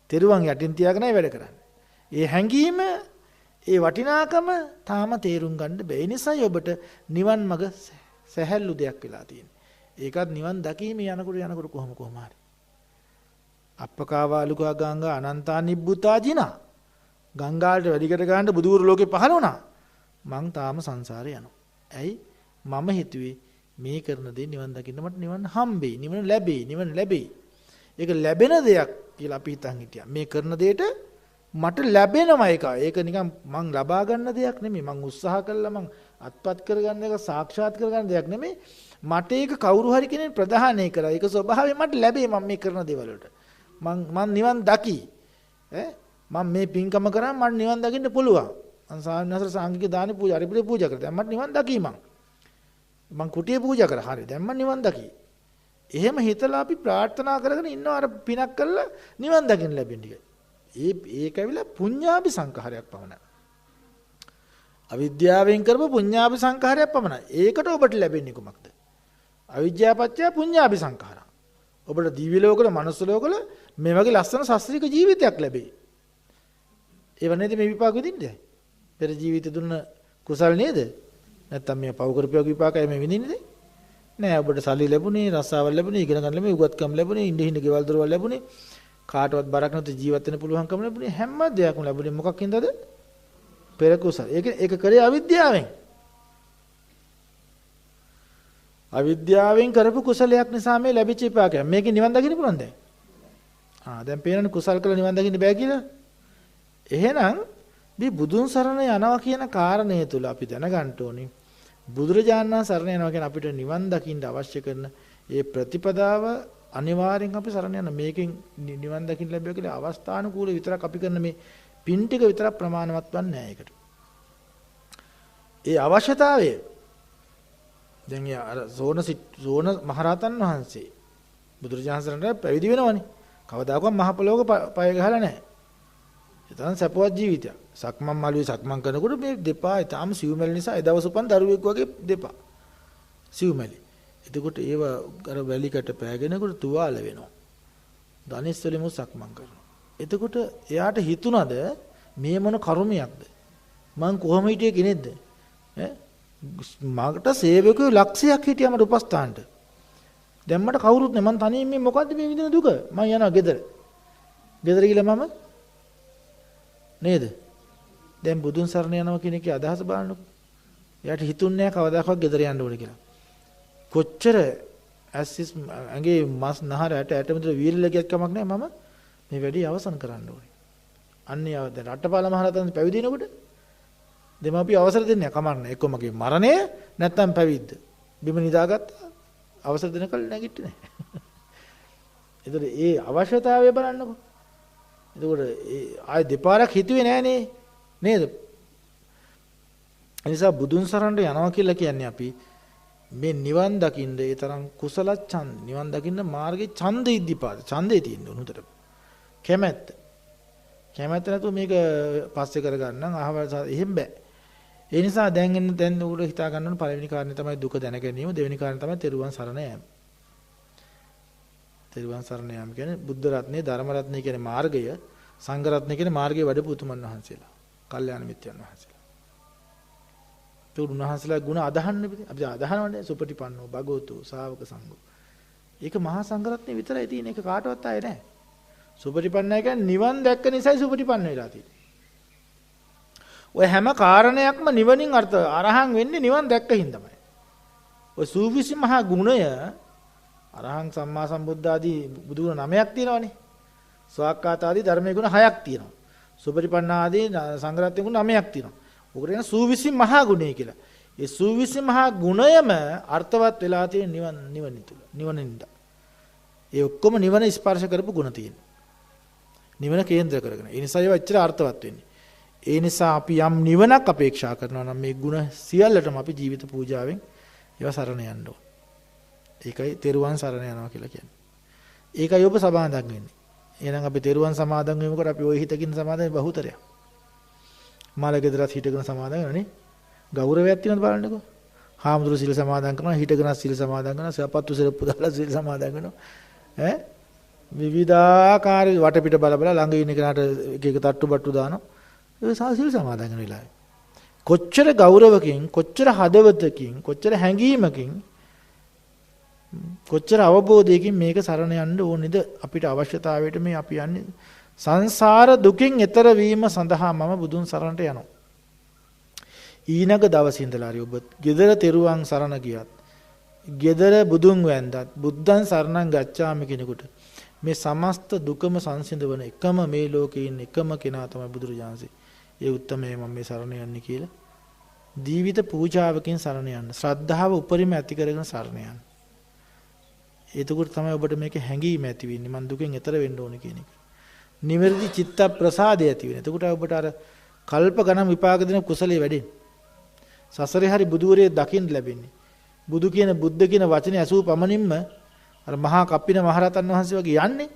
තෙරුවන් යටින් තියාගෙනයි වැඩ කරන්නේ. ඒ හැඟීම, ඒ වටිනාකම තාම තේරුම් ගන්න බැහැ. ඒ නිසායි ඔබට නිවන් මඟ සැහැල්ලු දෙයක් වෙලා තියෙන්නේ. ඒකත් නිවන් දකීමේ යනකොට කොහොම හරි. අප්පකාවාලුකා ගංගා අනන්තා නිබ්බුතා ජිනා. ගංගාට වැඩිකට ගන්න බුදුවරු ලෝකේ පහළ වුණා. මං තාම සංසාරේ යනවා. ඇයි? මම හිතුවේ මේ කරන දේ නිවන් දකින්න මට නිවන් හම්බෙයි, නිවන ලැබෙයි. ඒක ලැබෙන දෙයක් කියලා අපි හිතන් හිටියා. මේ කරන දෙයට මට ලැබෙනවා එක. ඒක නිකන් මං ලබා ගන්න දෙයක් නෙමෙයි. මං උත්සාහ කළා මං අත්පත් කරගන්න එක, සාක්ෂාත් කරගන්න දෙයක් නෙමෙයි. මට ඒක කවුරු හරි කෙනෙක් ප්‍රදානය කරා. ඒක ස්වභාවයෙන් මට ලැබෙයි මම මේ කරන දේවල් වලට. මං නිවන් දකි. මම මේ පින්කම කරා මට නිවන් දකින්න පුළුවන්. මං සාමනසර සාංගික දාන පූජා, අරිපුරේ පූජා කරා. දැන් මට නිවන් දකි මං කුටියේ පූජා කරා. හරි. දැන් මම නිවන් දකි. එහෙම හිතලා අපි ප්‍රාර්ථනා කරගෙන ඉන්නවා අර පිනක් කළා නිවන් දකින්න ලැබෙන්න ටික. ඒක ඇවිල්ලා පුඤ්ඤාභි සංඛාරයක් පමණයි. අවිද්‍යාවෙන් කරපු පුඤ්ඤාභි සංඛාරයක් පමණයි. ඒකට ඔබට ලැබෙන්නේ කුමක්ද? අවිද්‍යාපච්චය පුඤ්ඤාභි සංඛාරා. ඔබට දිව්‍ය ලෝකවල, මනුස්ස ලෝකවල මේ වගේ ලස්සන ශාස්ත්‍රීය ජීවිතයක් ලැබෙයි. ඒව නේද මේ විපාක විඳින්නේ? පෙර ජීවිත දුන්න කුසල් නේද? නැත්තම් මේ පව් කරපියක විපාකයි මේ විඳින්නේ? නෑ. ඔබට සල්ලි ලැබුණේ, රස්සාවල් ලැබුණේ, ඉගෙන ගන්න ලැබුණේ, උගත්කම් ලැබුණේ, ඉඳ හිඳ ගෙවල් දොරවල් ලැබුණේ, කාටවත් බරක් නැතුව ජීවත් වෙන්න පුළුවන්කම ලැබුණේ. හැම දෙයක්ම ලැබුණේ මොකක්ින්දද? පෙර කුසල. ඒක කරේ අවිද්‍යාවෙන්. අවිද්‍යාවෙන් කරපු කුසලයක් නිසා මේ ලැබිච්ච විපාකය. මේකේ නිවන් දකින්න පුළුවන්ද? දැන් පේනනේ කුසල් කළ නිවන් දකින්න බෑ කියලා. එහෙනම් මේ බුදුන් සරණ යනවා කියන කාරණය තුල අපි දැනගන්න ඕනේ බුදුරජාණන් වහන්සේ සරණ යනවා කියන අපිට නිවන් දකින්න අවශ්‍ය කරන ඒ ප්‍රතිපදාව අනිවාර්යෙන් අපි සරණ යන මේකෙන් නිවන් දකින්න ලැබෙයි කියලා අවස්ථානුකූල විතරක් අපි කරන මේ පින් ටික විතරක් ප්‍රමාණවත් වන්නේ නැහැ ඒකට. ඒ අවශ්‍යතාවය දැන් අර සෝන මහරහතන් වහන්සේ බුදුරජාණන් සරණට පැවිදි වෙනවනේ. කවදාකවත් මහ පොළොවක පය ගහලා නැහැ. ඒ තරම් සපවත් ජීවිතයක්. සක්මන් මළුවේ සක්මන් කරනකොට මේ දෙපා ඊටාම සිව්මැලි නිසා ඒ දවස් උපන් දරුවෙක් වගේ දෙපා සිව්මැලි. එතකොට ඒව අර වැලිකට පෑගෙනකොට තුවාල වෙනවා. ධනිස් වලින් සක්මන් කරනවා. එතකොට එයාට හිතුණද මේ මොන කර්මයක්ද? මං කොහොම හිටියේ කෙනෙක්ද? මකට සේවකයෝ ලක්ෂයක් හිටියා මට උපස්ථානට. දැන් මට කවුරුත් නැහැ. මං තනියෙන් මේ මොකද්ද මේ විඳින දුක? මං යනවා ගෙදර. ගෙදර ගිහලා මම නේද? දැන් බුදුන් සරණ යනවා කියන එකේ අදහස බලන්නකො. එයාට හිතුන්නේ නැහැ කවදාකවත් ගෙදර යන්න ඕනේ කියලා. කොච්චර ඇසිස් ඇඟේ මස් නහර ඇට මුදල වීරලකියක් කමක් නැහැ මම මේ වැඩේ අවසන් කරන්න ඕනේ. අන්නේ දැන් රටපාල මහරහතන් පැවිදි වෙනකොට දෙමාපිය අවසර දෙන්නේ කමක් නැහැ. එක්ක මගේ මරණය නැත්තම් පැවිද්ද. බිම නිදාගත්තා අවසර දෙනකල් නැගිටින්නේ නැහැ. ඒතර ඒ අවශ්‍යතාවය බලන්නකො. එතකොට ආය දෙපාරක් හිතුවේ නෑනේ නේද? ඒ නිසා බුදුන් සරණට යනවා කියලා කියන්නේ අපි මේ නිවන් දකින්න ඒ තරම් කුසල ඡන්ද නිවන් දකින්න මාර්ගේ ඡන්ද ඉද්ධිපාද ඡන්දේ තියෙන්න උන් උතර කැමැත්ත නැතුව මේක පස්සේ කරගන්න අහවල් එහෙම බෑ. ඒ නිසා දැන් උඩ හිතා ගන්න ඕන පළවෙනි කාරණේ තමයි දුක දැන ගැනීම. දෙවෙනි කාරණේ තමයි තෙරුවන් සරණ යෑම. තෙරුවන් සරණ යාම කියන්නේ බුද්ධ රත්නේ ධර්ම රත්නේ කියන්නේ මාර්ගය, සංඝ රත්නේ කියන්නේ මාර්ගයේ වැඩපු උතුමන් වහන්සේලා, කල්යාණ මිත්‍රයන් වහන්සේලා. ඒ උන්වහන්සේලා ගුණ අදහන්න අපි අදහනවනේ සුපටිපන්නෝ භගවතු ශා วก සංඝෝ. ඒක මහා සංඝ රත්නේ විතරයි තියෙන. ඒක කාටවත් ආයේ නැහැ. සුපටිපන්නයි කියන්නේ නිවන් දැක්ක නිසායි සුපටිපන්න වෙලා තියෙන්නේ. ඔය හැම කාරණයක්ම නිවනින් අර්ථ අරහං වෙන්නේ නිවන් දැක්ක හින්දාමයි. ඔය සූවිසි මහා ගුණය අරහං සම්මා සම්බුද්ධ ආදී බුදු ගුණ 9ක් තියෙනවානේ. ස්වාක්ඛාත ආදී ධර්මයේ ගුණ 6ක් තියෙනවා. සුපටිපන්න ආදී සංඝරත්නයේ ගුණ 9ක් තියෙනවා. ඔකට කියන සූවිසි මහා ගුණය කියලා. ඒ සූවිසි මහා ගුණයම අර්ථවත් වෙලා තියෙන නිවන තුල. නිවනින්ද. ඒ ඔක්කොම නිවන ස්පර්ශ කරපු ගුණ තියෙනවා. නිවන කේන්ද්‍ර කරගෙන. ඒ නිසා ඒවා ඇත්තට අර්ථවත් වෙන්නේ. ඒ නිසා අපි යම් නිවනක් අපේක්ෂා කරනවා නම් මේ ගුණ සියල්ලටම අපි ජීවිත පූජාවෙන් ඒවා සරණ යන්න ඕන. ඒකයි තෙරුවන් සරණ යනවා කියලා කියන්නේ. ඒකයි ඔබ සමාදන් වෙන්නේ. එහෙනම් අපි තෙරුවන් සමාදන් වෙමුකොට අපි ওই හිතකින් සමාදන් බහුතරයක්. මාළ ගෙදරත් හිටගෙන සමාදන් වෙනනේ. ගෞරවයක් තියෙනවද බලන්නකෝ. හාමුදුරු සිල් සමාදන් කරනවා, හිටගෙන සිල් සමාදන් කරනවා, සපත්තු සිරප්පු දාලා සිල් සමාදන් කරනවා. විවිධාකාර වටපිට බල බල ළඟ ඉන්න කෙනාට එක එක තට්ටු බට්ටු දානවා. ඒ සිල් සමාදන් කරන වෙලාවේ. කොච්චර ගෞරවකින්, කොච්චර හදවතකින්, කොච්චර හැඟීමකින්, කොච්චර අවබෝධයකින් මේක සරණ යන්න ඕනේද අපිට අවශ්‍යතාවයට මේ අපි යන්නේ සංසාර දුකින් එතර වීම සඳහා මම බුදුන් සරණට යනවා. ඊනක දවසේ ඉඳලා හරි ඔබ ගෙදර තෙරුවන් සරණ ගියත්, ගෙදර බුදුන් වැන්දත්, බුද්ධං සරණං ගච්ඡාමි කෙනෙකුට මේ සමස්ත දුකම සංසිඳවන එකම මේ ලෝකේ ඉන්න එකම කෙනා තමයි බුදුරජාණන්සේ. ඒ උත්තමයේ මම මේ සරණ යන්නේ කියලා ජීවිත පූජාවකින් සරණ යන්න. ශ්‍රද්ධාව උපරිම ඇති කරගෙන සරණ යන්න. එතකොට තමයි ඔබට මේක හැඟීම ඇති වෙන්නේ මං දුකෙන් එතර වෙන්න ඕනේ කියන එක. නිවැරදි චිත්ත ප්‍රසාදය ඇති වෙන. එතකොට ඔබට අර කල්ප ගණන් විපාක දෙන කුසලයේ වැඩෙන්නේ. සසරේ හරි බුදුවරේ දකින්න ලැබෙන්නේ. බුදු කියන බුද්ධ කියන වචනේ ඇසූ පමණින්ම අර මහා කප්පින මහරහතන් වහන්සේ වගේ යන්නේ.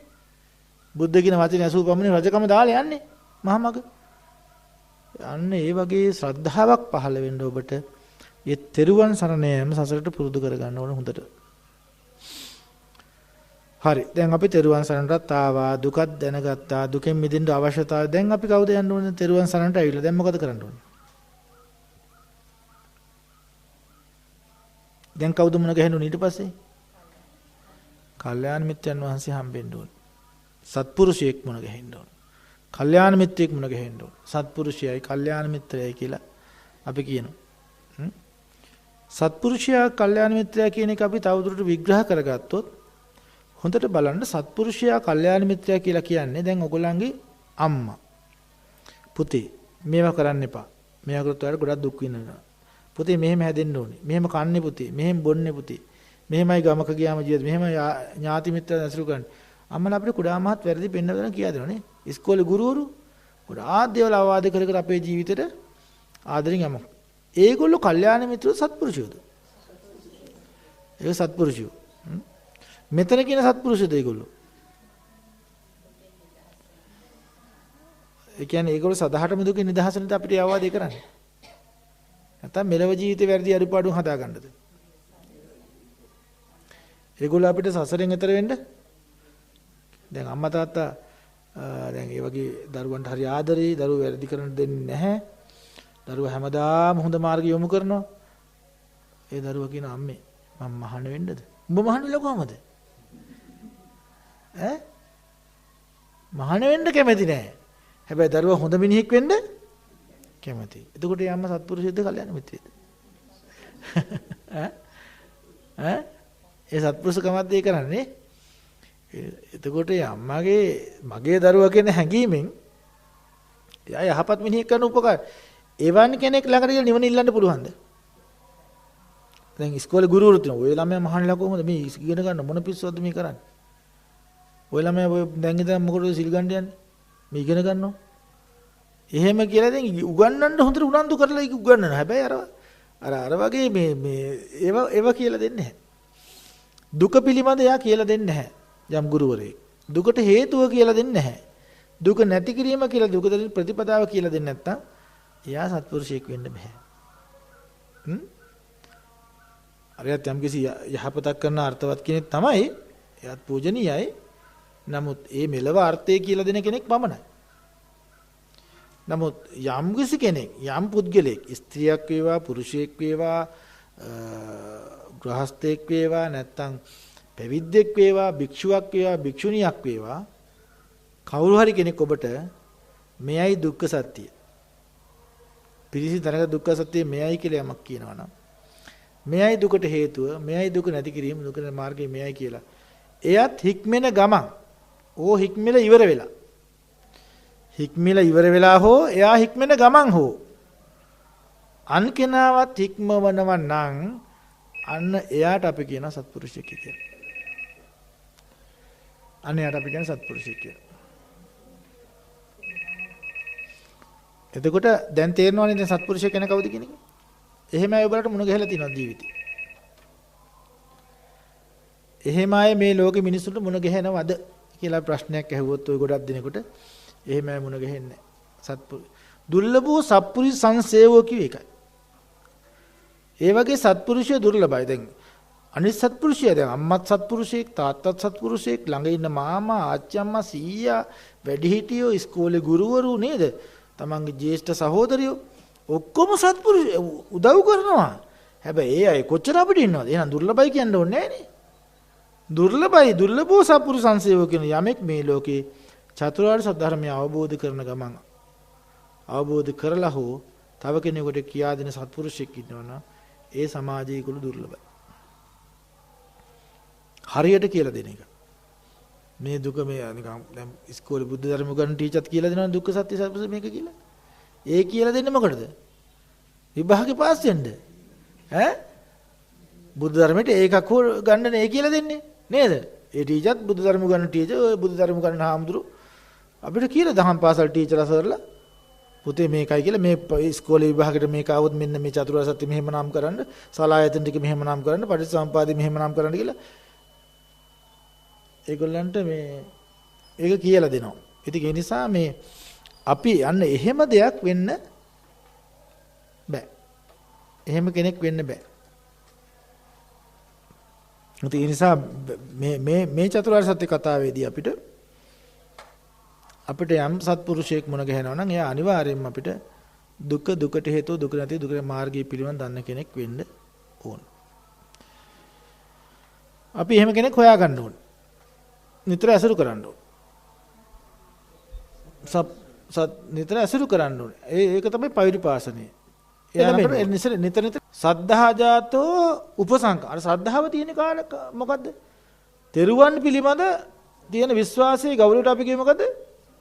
බුද්ධ කියන වචනේ ඇසූ පමණින් රජකම දාලා යන්නේ. මහමග. අන්න ඒ වගේ ශ්‍රද්ධාවක් පහළ වෙන්න ඔබට ඒ තෙරුවන් සරණ යෑම සසරට පුරුදු කරගන්න ඕන හොඳට. හරි. දැන් අපි තෙරුවන් සරණට ආවා, දුකක් දැනගත්තා, දුකෙන් මිදෙන්න අවශ්‍යතාවය. දැන් අපි කවුද යන්න ඕනේ? තෙරුවන් සරණට ඇවිල්ලා. දැන් මොකද කරන්න ඕනේ? දැන් කවුද මුණ ගැහෙන්න ඕනේ ඊට පස්සේ? කල්යාණ මිත්‍රයන් වහන්සේ හම්බෙන්න ඕනේ. සත්පුරුෂයෙක් මුණ ගැහෙන්න ඕනේ. කල්යාණ මිත්‍රයෙක් මුණ ගැහෙන්න ඕනේ. සත්පුරුෂයයි කල්යාණ මිත්‍රයයි කියලා අපි කියනවා. සත්පුරුෂයා කල්යාණ මිත්‍රයා කියන එක අපි තවදුරටත් විග්‍රහ කරගත්තොත් හොඳට බලන්න සත්පුරුෂයා කල්යාණ මිත්‍රයා කියලා කියන්නේ දැන් ඔයගොල්ලන්ගේ අම්මා, පුතේ, මේවා කරන්න එපා. මේවා කරොත් ඔයාලට ගොඩක් දුක් විඳිනවා. පුතේ මෙහෙම හැදෙන්න ඕනේ. මෙහෙම කන්නේ පුතේ. මෙහෙම බොන්නේ පුතේ. මෙහෙමයි ගමක ගියාම ජීවිත. මෙහෙම ඥාති මිත්‍රයන් ඇසුරු කරන්නේ. අම්මලා අපිට කුඩා මහත් වැරදි පෙන්නන කියා දෙනවා නේ. ඉස්කෝලේ ගුරුවරු ගොඩාක් දේවල් අවවාද කර කර අපේ ජීවිතේට ආදරෙන් යමු. ඒගොල්ලෝ කල්යාණ මිත්‍රයෝ සත්පුරුෂයෝද? ඒක සත්පුරුෂයෝ. මෙතන කියන සත්පුරුෂයෝද ඒගොල්ලෝ? ඒ කියන්නේ ඒගොල්ලෝ සදාහටම දුකින් නිදහසට අපිට අවවාද කරන්නේ. නැත්නම් මෙලව ජීවිතේ වැරදි අඩුපාඩු හදාගන්නද? ඒගොල්ලෝ අපිට සසරෙන් එතර වෙන්න දැන් අම්මා තාත්තා දැන් ඒ වගේ දරුවන්ට හරි ආදරේ දරුවෝ වැරදි කරන්න දෙන්නේ නැහැ. දරුවා හැමදාම හොඳ මාර්ගය යොමු කරනවා. ඒ දරුවා කියන අම්මේ මම මහාන වෙන්නද? උඹ මහාන වෙලා කොහමද? ඈ? මහාන වෙන්න කැමති නැහැ. හැබැයි දරුවා හොඳ මිනිහෙක් වෙන්න කැමති. එතකොට ඒ අම්මා සත්පුරුෂයද කල්යාණ මිත්‍රයද? ඈ? ඈ? ඒ සත්පුරුෂකමත් ඒ කරන්නේ. එතකොට අම්මගේ මගේ දරුවා කියන හැඟීමෙන් එයා යහපත් මිනිහෙක් කරන උපකාර. එවන් කෙනෙක් ළඟට ගිහලා නිවන ඉල්ලන්න පුළුවන්ද? දැන් ඉස්කෝලේ ගුරුවරු තුන ඔය ළමයා මහානලා කොහොමද මේ ඉගෙන ගන්න මොන පිස්සුවක්ද මේ කරන්නේ? ඔය ළමයා ඔය දැන් ඉඳන් මොකටද සිල් ගන්න යන්නේ? මේ ඉගෙන ගන්නවා. එහෙම කියලා දැන් උගන්වන්න හොඳට උනන්දු කරලා ඒක උගන්වනවා. හැබැයි අර වගේ මේ ඒව කියලා දෙන්නේ නැහැ. දුක පිළිබඳ එයා කියලා දෙන්නේ නැහැ. යම් ගුරුවරයෙක් දුකට හේතුව කියලා දෙන්නේ නැහැ. දුක නැති කිරීම කියලා දුක දෙන ප්‍රතිපදාව කියලා දෙන්නේ නැත්තම් එයා සත්පුරුෂයෙක් වෙන්න බෑ. අරයත් යම් කිසි යහපතක් කරන අර්ථවත් කෙනෙක් තමයි. එයාත් පූජනීයයි. නමුත් ඒ මෙලව අර්ථය කියලා දෙන කෙනෙක් පමණයි. නමුත් යම් කිසි කෙනෙක් යම් පුද්ගලෙක් ස්ත්‍රියක් වේවා පුරුෂයෙක් වේවා ගෘහස්තෙක් වේවා නැත්තම් පැවිද්දෙක් වේවා භික්ෂුවක් වේවා භික්ෂුණියක් වේවා කවුරු හරි කෙනෙක් ඔබට මෙයයි දුක්ඛ සත්‍ය පිරිසිදු තැනක දුක්ඛ සත්‍ය මෙයයි කියලා යමක් කියනවා නම් මෙයයි දුකට හේතුව මෙයයි දුක නැති කිරීම දුක මාර්ගය මෙයයි කියලා එයත් හික්මෙන ගමන් හික්මිලා ඉවර වෙලා හෝ එයා හික්මෙන ගමන් හෝ අන් කෙනාවත් හික්මවනවා නම් අන්න එයාට අපි කියන සත්පුරුෂයෙක් කියලා. අන්න එයාට අපි කියන සත්පුරුෂයෙක් කියලා. එතකොට දැන් තේරෙනවනේ දැන් සත්පුරුෂයෙක් කෙනා කවුද කියන එක? එහෙම අය ඔයාලට මුණ ගැහිලා තියෙනවා ජීවිතේ. එහෙම අය මේ ලෝකෙ මිනිස්සුන්ට මුණ ගැහෙනවද කියලා ප්‍රශ්නයක් ඇහුවොත් ඔය ගොඩක් දිනකට එහෙම අය මුණ ගැහෙන්නේ නැහැ. දුර්ලභෝ සත්පුරුෂ සංසේවෝ කිව්ව එකයි. ඒ වගේ සත්පුරුෂය දුර්ලභයි. දැන් අනිත් සත්පුරුෂය දැන් අම්මත් සත්පුරුෂයෙක් තාත්තත් සත්පුරුෂයෙක් ළඟ ඉන්න මාමා ආච්චි අම්මා සීයා වැඩිහිටියෝ ඉස්කෝලේ ගුරුවරු නේද? තමන්ගේ ජ්‍යෙෂ්ඨ සහෝදරයෝ ඔක්කොම සත්පුරුෂ උදව් කරනවා. හැබැයි ඒ අය කොච්චර අපිට ඉන්නවද? එහෙනම් දුර්ලභයි කියන්න ඕනේ නෑනේ. දුර්ලභයි දුර්ලභෝ සත්පුරුෂ සංසේවෝ කියන යමෙක් මේ ලෝකේ චතුරාර්ය සත්‍ය ධර්මය අවබෝධ කරන ගමන් අවබෝධ කරලා හෝ තව කෙනෙකුට කියා දෙන සත්පුරුෂයෙක් ඉන්නවනම් ඒ සමාජයේ කුළු දුර්ලභයි. හරියට කියලා දෙන එක. මේ දුක මේ නිකන් දැන් ඉස්කෝලේ බුද්ධ ධර්ම ගන්න ටීචර්ත් කියලා දෙනවා දුක්ඛ සත්‍ය සත්‍ය මේක කියලා. ඒ කියලා දෙන්නේ මොකටද? විභාගේ පාස් වෙන්න. ඈ? බුද්ධ ධර්මයට ඒකක් හෝ ගන්න නේ කියලා දෙන්නේ නේද? ඒ ටීචර්ත් බුද්ධ ධර්ම ගන්න ටීචර් ඔය බුද්ධ ධර්ම ගන්න හාමුදුරු අපිට කියලා දහම් පාසල් ටීචර්ලා සර්ලා පුතේ මේකයි කියලා මේ ඉස්කෝලේ විභාගෙට මේක આવොත් මෙන්න මේ චතුරාර්ය සත්‍ය මෙහෙම නම් කරන්න සලායතන ටික මෙහෙම නම් කරන්න පටිච්චසමුපාදේ මෙහෙම නම් කරන්න කියලා ඒගොල්ලන්ට මේ ඒක කියලා දෙනවා. ඉතින් ඒ නිසා මේ අපි යන්න එහෙම දෙයක් වෙන්න බෑ. එහෙම කෙනෙක් වෙන්න බෑ. ඒ නිසා මේ චතුරාර්ය සත්‍ය කතාවේදී අපිට යම් සත්පුරුෂයෙක් මුණ ගැහෙනවා නම් එයා අනිවාර්යයෙන්ම අපිට දුකට හේතුව දුක නැති දුකේ මාර්ගය පිළිවන් දන්න කෙනෙක් වෙන්න ඕන. අපි එහෙම කෙනෙක් හොයාගන්න ඕන. නිතර ඇසුරු කරන්න ඕන. නිතර ඇසුරු කරන්න ඕන. ඒක තමයි පෛරිපාසනය. එයා නිතර සද්ධා ජාතෝ උපසංඛාර. සද්ධාව තියෙන කාලක මොකද්ද? තෙරුවන් පිළිබඳ තියෙන විශ්වාසයේ ගෞරවයට අපි කියේ මොකද්ද?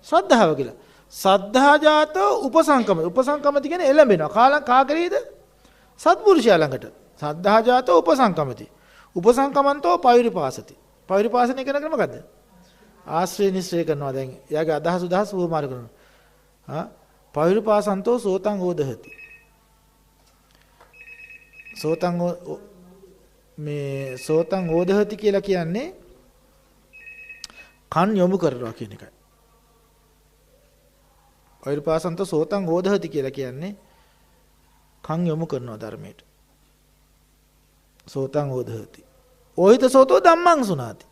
ශ්‍රද්ධාව කියලා. සද්ධා ජාතෝ උපසංකම. උපසංකමති කියන්නේ එළඹෙනවා. කාගේද? සත්පුරුෂයා ළඟට. සද්ධා ජාතෝ උපසංකමති. උපසංකමන්තෝ පෛරිපාසති. පෛරිපාසනය කරන මොකද්ද? ආශ්‍රය නිශ්‍රය කරනවා. දැන් එයාගේ අදහස් උදහස් වුමාර කරනවා. පෛරිපාසන්තෝ සෝතං ඕදහති. සෝතං ඕදහති කියලා කියන්නේ කන් යොමු කරනවා කියන එකයි. පෛරිපාසන්තෝ සෝතං ඕදහති කියලා කියන්නේ කන් යොමු කරනවා ධර්මයට. සෝතං ඕදහති. ඕහිත සෝතෝ ධම්මං සුනාති.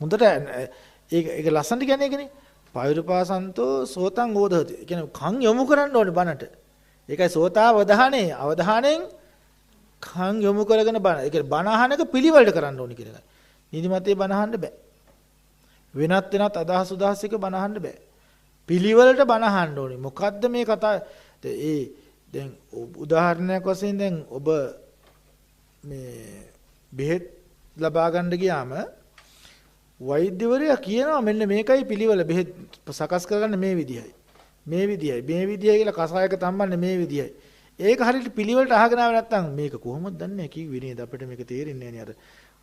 මුදට ඒක ලස්සනට කියන්නේ ඒකනේ. පෛරුපාසන්තෝ සෝතං ඕදහති. ඒ කියන්නේ කන් යොමු කරන්න ඕනේ බණට. ඒකයි සෝතාවධානයේ අවධානයෙන් කන් යොමු කරගෙන බණ. ඒ කියන්නේ බණ අහනක පිළිවෙලට කරන්න ඕනේ කියලා. නිදිමතේ බණ අහන්න බෑ. වෙනත් අදහස් උදහස් එක බණ අහන්න බෑ. පිළිවෙලට බණ අහන්න ඕනේ. මොකද්ද මේ කතා? දැන් උදාහරණයක් වශයෙන් දැන් ඔබ මේ බෙහෙත් ලබා ගන්න ගියාම වෛද්‍යවරයා කියනවා මෙන්න මේකයි පිළිවෙල බෙහෙත් සකස් කරගන්න මේ විදිහයි. මේ විදිහයි කියලා කසායක තම්බන්නේ මේ විදිහයි. ඒක හරියට පිළිවෙලට අහගෙන ආව නැත්නම් මේක කොහොමද දන්නේ කිව්වේ නේද අපිට මේක තේරෙන්නේ නැහැ නේ. අර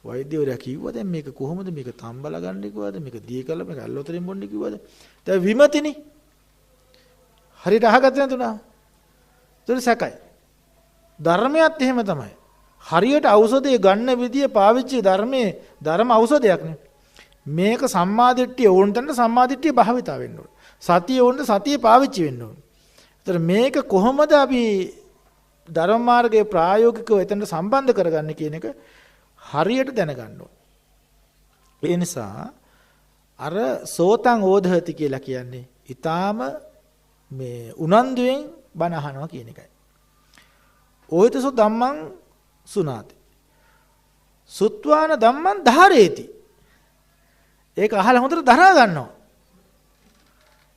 වෛද්‍යවරයා කිව්වා දැන් මේක කොහොමද මේක තම්බලා ගන්න කිව්වද මේක දී කළා මේක අල්ලෝතරින් බොන්න කිව්වද. දැන් විමතිනේ. හරියට අහගත්තේ නැතුණා. ඒක සැකයි. ධර්මයත් එහෙම තමයි. හරියට ඖෂධය ගන්න විදිය පාවිච්චි ධර්ම ඖෂධයක් නේ. මේක සම්මාදිට්ඨිය ඕනතන සම්මාදිට්ඨිය භාවිතා වෙන්න ඕන. සතිය ඕනට සතිය පාවිච්චි වෙන්න ඕන. ඒතර මේක කොහොමද අපි ධර්ම මාර්ගයේ ප්‍රායෝගිකව එතනට සම්බන්ධ කරගන්නේ කියන එක හරියට දැනගන්න ඕන. ඒ නිසා අර සෝතං ඕදහති කියලා කියන්නේ ඊටාම මේ උනන්දුවෙන් බණ අහනවා කියන එකයි. ඕිතසෝ ධම්මං සුනාති. සුත්වාන ධම්මං ධාරේති. ඒක අහලා හොඳට දරා ගන්නවා.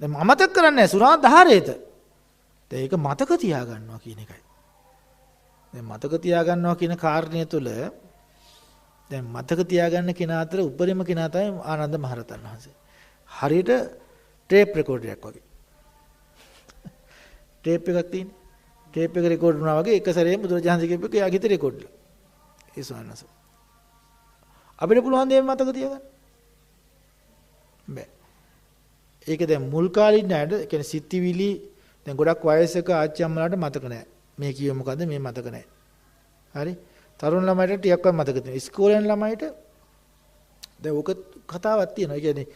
දැන් මතක කරන්නේ සුනා ධාරේත. දැන් ඒක මතක තියා ගන්නවා කියන එකයි. දැන් මතක තියා ගන්නවා කියන කාරණය තුළ දැන් මතක තියාගන්න කෙනා අතර උපරිම කෙනා තමයි ආනන්ද මහරහතන් වහන්සේ. හරියට ටේප් රෙකෝඩරයක් වගේ. ටේප් එකක් තියෙන. ටේප් එක රෙකෝඩ් වුණා වගේ එක සැරේම බුදුරජාණන් කියපු එක යාගිත රෙකෝඩ්ලා. ඒ සවනස. අපිට පුළුවන් දේ මතක තියාගන්න. බෑ. ඒක දැන් මුල් කාලේ ඉන්න අයට ඒ කියන්නේ සිත්තිවිලි දැන් ගොඩක් වයසක ආච්චි අම්මලාට මතක නැහැ. මේ කිව්වේ මොකද්ද මේ මතක නැහැ. හරි? තරුණ ළමයිට ටිකක්වත් මතක තියෙනවා. ඉස්කෝලේ යන ළමයිට දැන් ඕක කතාවක් තියෙනවා. ඒ කියන්නේ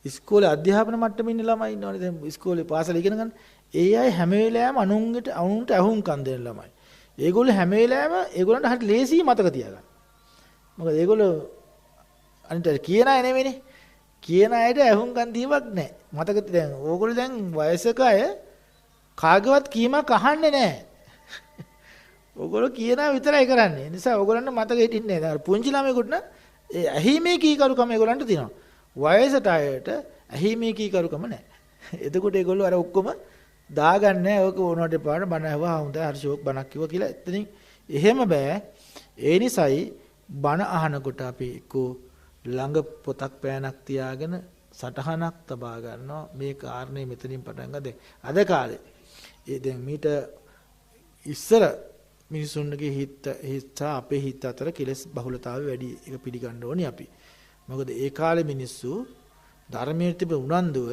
ඉස්කෝලේ අධ්‍යාපන මට්ටමේ ඉන්න ළමයි ඉන්නවනේ. දැන් ඉස්කෝලේ පාසල ඉගෙන ගන්න. ඒ අය හැම වෙලාවෙම අනුන්ට අහුම්කම් දෙන ළමයි. ඒගොල්ලෝ හැම වෙලාවෙම ඒගොල්ලන්ට හරි ලේසි මතක තියාගන්න. මොකද ඒගොල්ලෝ අනිත් කියන අය නෙවෙයිනේ. කියන අයට අහුම්කම් දීමක් නැහැ. මතක දැන් ඕගොල්ලෝ දැන් වයසක අය කාගවත් කීමක් අහන්නේ නැහැ. ඕගොල්ලෝ කියනවා විතරයි කරන්නේ. ඒ නිසා ඕගොල්ලන්ට මතක හිටින්නේ නැහැ. පුංචි ළමයෙකුට නම් ඒ ඇහිමේ කීකරුකම ඒගොල්ලන්ට තියෙනවා. වයසට අයට ඇහිමේ කීකරුකම නැහැ. එතකොට ඒගොල්ලෝ අර ඔක්කොම දාගන්නේ ඕක ඕනවට පාඩ බණ ඇහුවා හොඳයි හර්ෂෝක් බණක් කිව්වා කියලා. එතනින් එහෙම බෑ. ඒ නිසායි බණ අහනකොට අපි එක්කෝ ළඟ පොතක් පෑනක් තියාගෙන සටහනක් තබා ගන්නවා. මේ කාරණේ මෙතනින් පටන් ගන්න. අද කාලේ ඒ දැන් මීට ඉස්සර මිනිසුන්ගේ හිත අපේ හිත අතර කෙලස් බහුලතාවය වැඩි. ඒක පිළිගන්න ඕනේ අපි. මොකද ඒ කාලේ මිනිස්සු ධර්මයේ තිබෙන උනන්දුව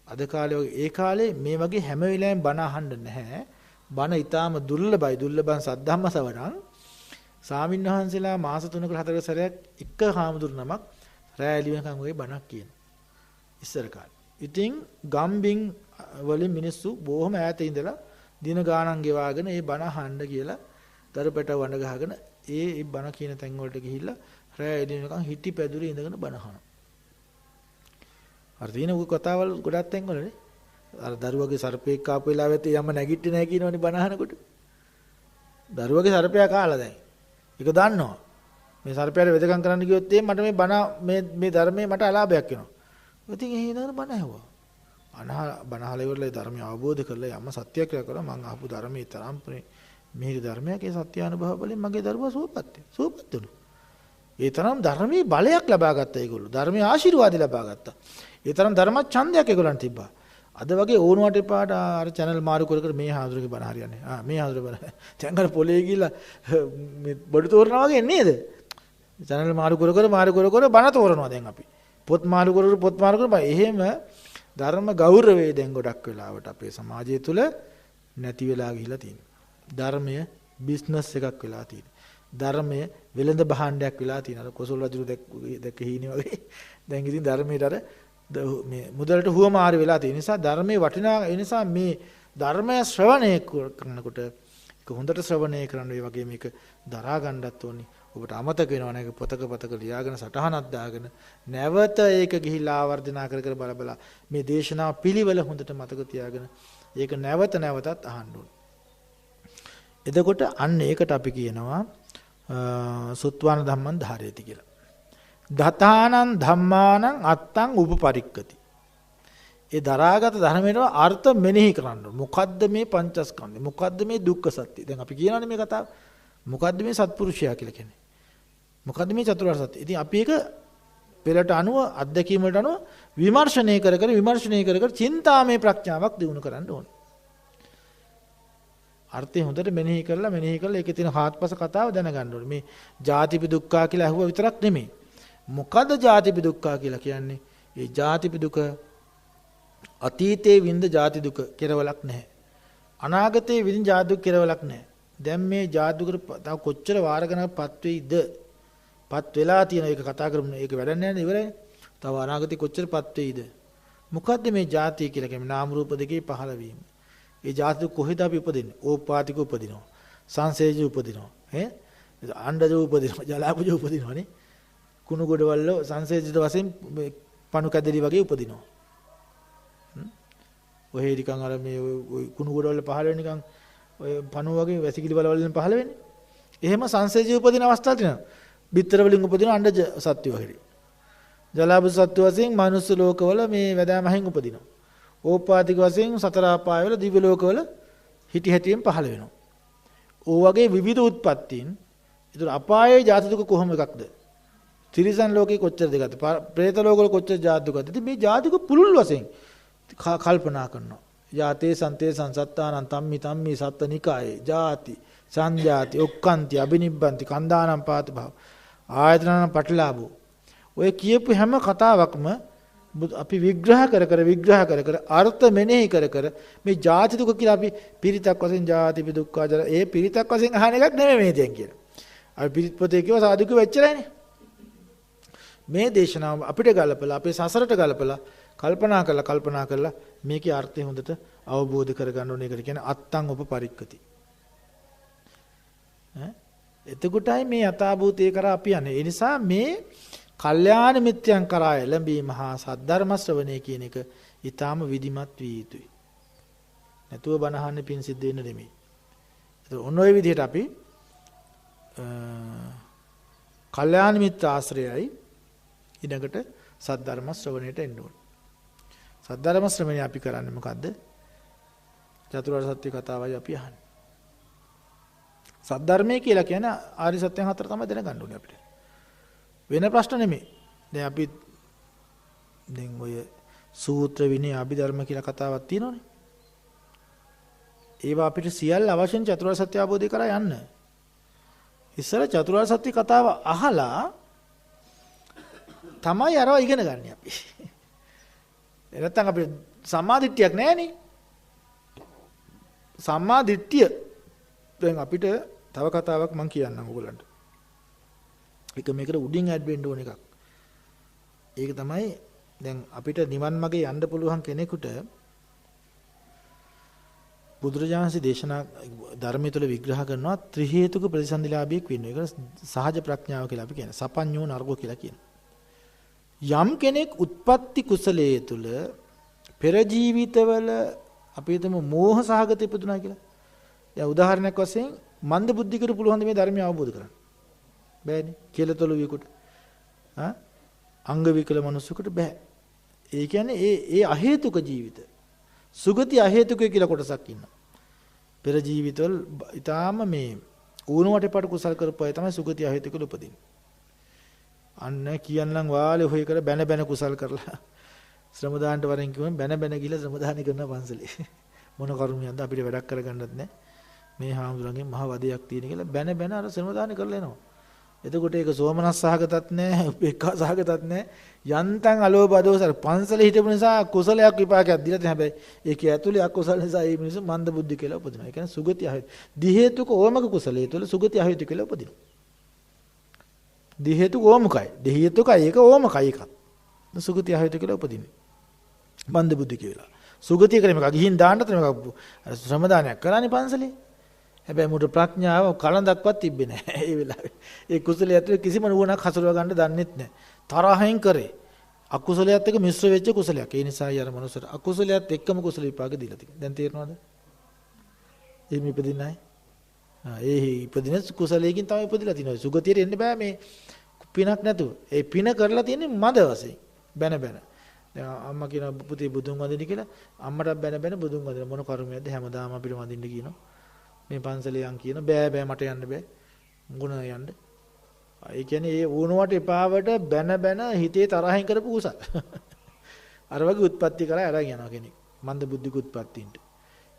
අද කාලේ වගේ ඒ කාලේ මේ වගේ හැම වෙලාවෙම බණ අහන්න නැහැ. බණ ඊටාම දුර්ලභයි. දුර්ලභං සද්ධම්ම සවණං. ස්වාමීන් වහන්සේලා මාස 3කට 4කට සැරයක් එක හාමුදුරු නමක් රැය එළි වෙනකන් වගේ බණක් කියන. ඉස්සර කාලේ. ඉතින් ගම්බින් වලින් මිනිස්සු බොහොම ඈත ඉඳලා දින ගාණන් ගෙවාගෙන ඒ බණ අහන්න කියලා දරපැට වඳ ගහගෙන ඒ බණ කියන තැන් වලට ගිහිල්ලා රැය එළි වෙනකන් හිටි පැදුරේ ඉඳගෙන බණ අහනවා. අර දින උග කතාවල් ගොඩක් තැන් වලනේ. අර දරුවගේ සර්පෙක් කාපු වෙලාවෙත් යම නැගිටින්නේ නැහැ කියනවනේ බණ අහනකොට. දරුවගේ සර්පයා කාලා දැන්. ඒක දන්නවා. මේ සර්පයාට වෙදකම් කරන්න ගියොත් මට මේ බණ මේ ධර්මයේ මට අලාභයක් වෙනවා. ඉතින් ඒ හින්දා බණ ඇහුවා. බණහල ඉවරලා ධර්මය අවබෝධ කරලා යම සත්‍යයක් කරලා මම අහපු ධර්මයේ තරම් මිහිරි ධර්මයක් ඒ සත්‍ය අනුභව වලින් මගේ දරුවා සුවපත් වුණා. ඒ තරම් ධර්මයේ බලයක් ලබා ගත්තා ඒගොල්ලෝ. ධර්මයේ ආශිර්වාද ලබා ගත්තා. ඒ තරම් ධර්ම ඡන්දයක් ඒගොල්ලන්ට තිබ්බා. අද වගේ ඕනවට එපාට අර channel මාරු කර කර මේ හාමුදුරුවෝගේ බණ හරියන්නේ. මේ හාමුදුරුවෝ බණ. දැන් අර පොලේ ගිහලා මේ බඩු තෝරනවා වගේ නේද? channel මාරු කර කර බණ තෝරනවා දැන් අපි. පොත් මාරු කර එහෙම ධර්ම ගෞරවය දැන් ගොඩක් වෙලාවට අපේ සමාජය තුල නැති වෙලා ගිහිලා තියෙනවා. ධර්මය බිස්නස් එකක් වෙලා තියෙනවා. ධර්මය වෙළඳ භාණ්ඩයක් වෙලා තියෙනවා. අර කොසල් රජු දැක්ක හීනේ වගේ. දැන් ඉතින් ධර්මයට අර මේ මුදලට හුවමාරු වෙලා තියෙන නිසා ධර්මයේ වටිනා ඒ නිසා මේ ධර්මය ශ්‍රවණය කරනකොට ඒක හොඳට ශ්‍රවණය කරන්න ඒ වගේ මේක දරා ගන්නත් ඕනි. ඔබට අමතක වෙනවා නේද? පොතක ලියාගෙන සටහනක් දාගෙන නැවත ඒක ගිහිලා ආවර්ජනා කර බල මේ දේශනා පිළිවෙල හොඳට මතක තියාගෙන ඒක නැවතත් අහන්න ඕනේ. එතකොට අන්න ඒකට අපි කියනවා සුත්වාන ධම්මං ධාරේති කියලා. දතානං ධම්මානං අත්තං උපපරික්කති. ඒ දරාගත ධර්මයට අර්ථ මෙනෙහි කරන්න. මොකද්ද මේ පංචස්කන්ධය? මොකද්ද මේ දුක්ඛ සත්‍ය? දැන් අපි කියනවානේ මේ කතාව. මොකද්ද මේ සත්පුරුෂයා කියලා කියන්නේ? මොකද්ද මේ චතුරාර්ය සත්‍ය? ඉතින් අපි ඒක පෙරට අනුව අත්දැකීම් වලට අනුව විමර්ශනය කර චින්තාමය ප්‍රඥාවක් දිනු කරන්න ඕනේ. අර්ථය හොඳට මෙනෙහි කරලා ඒකේ තියෙන හාත්පස කතාව දැනගන්න ඕනේ. මේ ජාතිපි දුක්ඛා කියලා අහුව විතරක් නෙමෙයි. මොකද්ද ජාතිපි දුක්ඛා කියලා කියන්නේ? ඒ ජාතිපි දුක අතීතයේ විඳ ජාති දුක කෙරවලක් නැහැ. අනාගතයේ විඳ ජාති දුක කෙරවලක් නැහැ. දැන් මේ ජාති දුකට තව කොච්චර වාර ගණන්පත් වෙයිද? පත් වෙලා තියෙන එක කතා කරමු. ඒක වැඩක් නැහැ නේද? ඉවරයි. තව අනාගතේ කොච්චරපත් වෙයිද? මොකද්ද මේ ජාතිය කියලා කියන්නේ? නාම රූප දෙකේ පහළ වීම. ඒ ජාති කොහෙද අපි උපදින්නේ? ඕපාතික උපදිනවා. සංසේජ උපදිනවා. අණ්ඩජ උපදිනවා. ජලාපජ උපදිනවා නේ. කුණු ගොඩවල සංසේජිත වශයෙන් පණු කැදලි වගේ උපදිනවා. ඔය නිකන් අර මේ කුණු ගොඩවල පහළ වෙන නිකන් ඔය පණු වගේ වැසිකිලි වල වලින් පහළ වෙන්නේ. එහෙම සංසේජ උපදින අවස්ථා තියෙනවා. බිත්තර වලින් උපදින අණ්ඩජ සත්ත්ව වගේ. ජලාපජ සත්ත්ව වශයෙන් මනුස්ස ලෝකවල මේ වැදෑමහෙන් උපදිනවා. ඕපාතික වශයෙන් සතර ආපායවල දිව්‍ය ලෝකවල හිටි හැටියෙන් පහළ වෙනවා. ඕ වගේ විවිධ උත්පත්තීන්. ඒතර අපායේ ජාති දුක කොහොම එකක්ද? තිරිසන් ලෝකේ කොච්චර දෙකක්ද? പ്രേත ලෝකවල කොච්චර ජාති දුකක්ද? ඉතින් මේ ජාති දුක පුළුල් වශයෙන් කල්පනා කරනවා. යාතේ සන්තේ සංසත්තානං තම්මි සත්තනිකායේ ජාති සංජාති ඔක්කාන්ති අබිනිබ්බන්ති කන්දානම් පාත භව ආයතනනම් පටලාභෝ. ඔය කියපු හැම කතාවක්ම අපි විග්‍රහ කර අර්ථ මෙනෙහි කර මේ ජාති දුක කියලා අපි පිරිතක් වශයෙන් ජාතිපි දුක්ඛ ජර ඒ පිරිතක් වශයෙන් අහන එකක් නෙමෙයි මේ දැන් කියලා. අපි පිරිත් පොතේ කියව සාදුක වෙච්චරයිනේ. මේ දේශනාව අපිට ගලපලා අපේ සසරට ගලපලා කල්පනා කරලා මේකේ අර්ථය හොඳට අවබෝධ කරගන්න ඕනේ. ඒකට කියන්නේ අත්තං උපපරික්කති. එතකොටයි මේ යථාභූතය කරා අපි යන්නේ. ඒ නිසා මේ කල්යාණ මිත්‍යයන් කරා එළඹීම හා සද්ධර්ම ශ්‍රවණය කියන එක ඊටාම විධිමත් විය යුතුයි. නැතුව බණහන්න පින් සිද්ධ වෙන්න නෙමෙයි. ඒක ඔන්න ඔය විදිහට අපි කල්යාණ මිත්‍ර ආශ්‍රයයි ඊළඟට සද්ධර්ම ශ්‍රවණයට එන්න ඕන. සද්ධර්ම ශ්‍රවණය අපි කරන්නේ මොකද්ද? චතුරාර්ය සත්‍ය කතාවයි අපි අහන්නේ. සද්ධර්මයේ කියලා කියන්නේ ආර්ය සත්‍යයන් හතර තමයි දැනගන්න ඕනේ අපිට. වෙන ප්‍රශ්න නෙමෙයි. දැන් අපි ඔය සූත්‍ර විනය අභිධර්ම කියලා කතාවක් තියෙනවනේ. ඒවා අපිට සියල්ල අවශ්‍යන චතුරාර්ය සත්‍ය අවබෝධය කරා යන්න. ඉස්සර චතුරාර්ය සත්‍ය කතාව අහලා තමයි අරවා ඉගෙන ගන්න අපි. නැත්තම් අපිට සම්මාදිට්ඨියක් නැහැනේ. සම්මාදිට්ඨිය දැන් අපිට තව කතාවක් මම කියන්නම් ඔයගලන්ට. ඒක මේකට උඩින් ඇඩ් වෙන්න ඕන එකක්. ඒක තමයි දැන් අපිට නිවන් මාගේ යන්න පුළුවන් කෙනෙකුට බුදුරජාණන්සේ දේශනා ධර්මයේ තුල විග්‍රහ කරනවා ත්‍රි හේතුක ප්‍රතිසන්දිලාභියෙක් වෙන්න. ඒක සහජ ප්‍රඥාව කියලා අපි කියනවා. සපඤ්ඤෝ නර්ගෝ කියලා කියනවා. යම් කෙනෙක් උත්පත්ති කුසලයේ තුල පෙර ජීවිතවල අපි හිතමු මෝහ සහගත ඉපදුනා කියලා. දැන් උදාහරණයක් වශයෙන් මන්ද බුද්ධිකට පුළුවන් මේ ධර්මය අවබෝධ කරගන්න. බෑනේ. කෙලතොළු විකුට. අංග විකල මනුස්සයෙකුට බෑ. ඒ කියන්නේ ඒ අහේතුක ජීවිත. සුගති අහේතුකය කියලා කොටසක් ඉන්නවා. පෙර ජීවිතවල ඊටාම මේ ඌණුවට පාට කුසල් කරපුවා තමයි සුගති අහේතුකල උපදින්නේ. අන්න කියන්නම් වාලේ හොය කර බැන කුසල් කරලා ශ්‍රම දාන්නට වරෙන් කිව්වම බැන බැන ගිහලා ශ්‍රම දාන කරනවා පන්සලේ. මොන කරුණියක්ද අපිට වැඩක් කරගන්නත් නැහැ. මේ හාමුදුරන්ගෙන් මහ වදයක් තියෙන කියලා බැන බැන අර ශ්‍රම දාන කරලා එනවා. එතකොට ඒක සෝමනස් සහගතත් නැහැ, උපේක්ඛා සහගතත් නැහැ. යන්තම් අලෝභ අදෝසර පන්සලේ හිටපු නිසා කුසලයක් විපාකයක් දීලා තියෙන හැබැයි ඒකේ ඇතුලේ අකුසල නිසා මේ මිනිස්සු මන්ද බුද්ධි කියලා උපදිනවා. ඒ කියන්නේ සුගතිය ආයෙත්. දි හේතුක ඕමක කුසලයේ තුල සුගතිය ආයෙත් කියලා උපදිනවා. දි හේතුක ඕමකයි. දි හේතුකයි ඒක ඕමකයි එකක්. සුගතිය ආයෙත් කියලා උපදින්නේ. මන්ද බුද්ධි කියලා. සුගතිය කරේ මේක ගිහින් දාන්න තර මේක ශ්‍රම දානයක් කරානේ පන්සලේ. හැබැයි මුට ප්‍රඥාව කලඳක්වත් තිබ්බේ නැහැ ඒ වෙලාවේ. ඒ කුසලයේ ඇතුලේ කිසිම නුවණක් හසුරව ගන්න දන්නෙත් නැහැ. තරහෙන් කරේ. අකුසලයට එක්ක මිශ්‍ර වෙච්ච කුසලයක්. ඒ නිසා යාර මනුස්සර අකුසලයට එක්කම කුසල විපාක දීලා තියෙනවා. දැන් තේරෙනවද? එහෙම ඉපදින්නේ නැහැ. ඒ ඉපදින කුසලයෙන් තමයි ඉපදිලා තියෙනවා. සුගතියට එන්න බෑ මේ පිනක් නැතුව. ඒ පින කරලා තියෙන්නේ මද වශයෙන්. බැන බැන. දැන් අම්මා කියන පුතේ බුදුන් වදින්න කියලා අම්මට බැන බැන බුදුන් වදින මොන කර්මයක්ද හැමදාම අපිට වදින්න කියනවා. මේ පන්සලේ යන් කියන බෑ බෑ මට යන්න බෑ. මුණ යන්න. ඒ කියන්නේ ඒ වුණාට එපාවට බැන බැන හිතේ තරහින් කරපු කුසල. අර වගේ උත්පත්ති කරලා අරන් යනවා කෙනෙක්. මන්ද බුද්ධික උත්පත්තින්ට.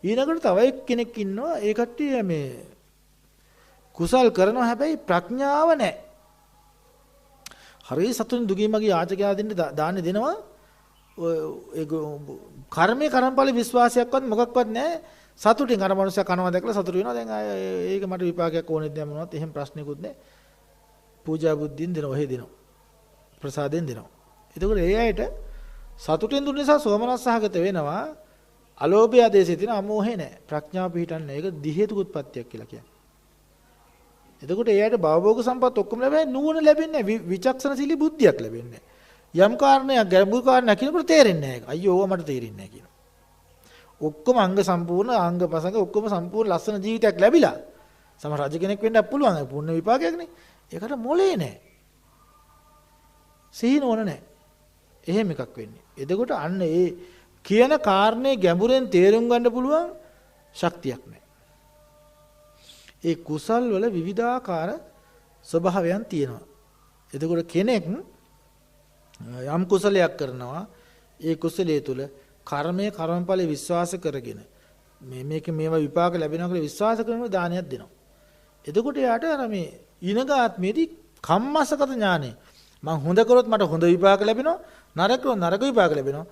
ඊළඟට තව කෙනෙක් ඉන්නවා ඒ කට්ටිය මේ කුසල් කරනවා හැබැයි ප්‍රඥාව නැහැ. හරිය සතුන් දුගී මගේ යාචකයා දෙන්න දාන්නේ දෙනවා. ඒ කර්මයේ කර්මඵල විශ්වාසයක්වත් මොකක්වත් නැහැ. සතුටින් අර මනුස්සයා කනවා දැකලා සතුට වෙනවා. දැන් ඒක මට විපාකයක් ඕනෙත් නැහැ මොනවත්. එහෙම ප්‍රශ්නකුත් නැහැ. පූජා බුද්ධින් දෙනවා ඔහෙ දෙනවා. ප්‍රසාදයෙන් දෙනවා. එතකොට ඒ අයට සතුටෙන් දුන්න නිසා සෝමනස් සහගත වෙනවා. අලෝභය ආදේශය තියෙන අමෝහේ නැහැ. ප්‍රඥාව පිහිටන්නේ. ඒක දි හේතුක උත්පත්තියක් කියලා කියන්නේ. එතකොට ඒ අයට භවභෝග සම්පත් ඔක්කොම ලැබෙන්නේ නුවණ ලැබෙන්නේ නැහැ. විචක්ෂණශීලී බුද්ධියක් ලැබෙන්නේ නැහැ. යම් කාරණයක් ගැඹුරු කාරණයක් කියනකොට තේරෙන්නේ නැහැ. අයියෝ ඕවා මට තේරෙන්නේ නැහැ කියනවා. ඔක්කොම අංග සම්පූර්ණ අංග පසංග ඔක්කොම සම්පූර්ණ ලස්සන ජීවිතයක් ලැබිලා. සමහර රජ කෙනෙක් වෙන්නත් පුළුවන්. පුණ්‍ය විපාකයක්නේ. ඒකට මොලේ නැහැ. සිහින ඕන නැහැ. එහෙම එකක් වෙන්නේ. එතකොට අන්න ඒ කියන කාරණේ ගැඹුරෙන් තේරුම් ගන්න පුළුවන් ශක්තියක් නැහැ. ඒ කුසල් වල විවිධාකාර ස්වභාවයන් තියෙනවා. එතකොට කෙනෙක් යම් කුසලයක් කරනවා ඒ කුසලයේ තුල කර්මයේ කර්මඵලයේ විශ්වාස කරගෙන මේක මේවා විපාක ලැබෙනවා කියලා විශ්වාස කරනකොට දානයක් දෙනවා. එතකොට යාට අර මේ ඊනගාත්මේදී කම්මස්සගත ඥානෙ මම හොඳ කරොත් මට හොඳ විපාක ලැබෙනවා නරක කරොත් නරක විපාක ලැබෙනවා.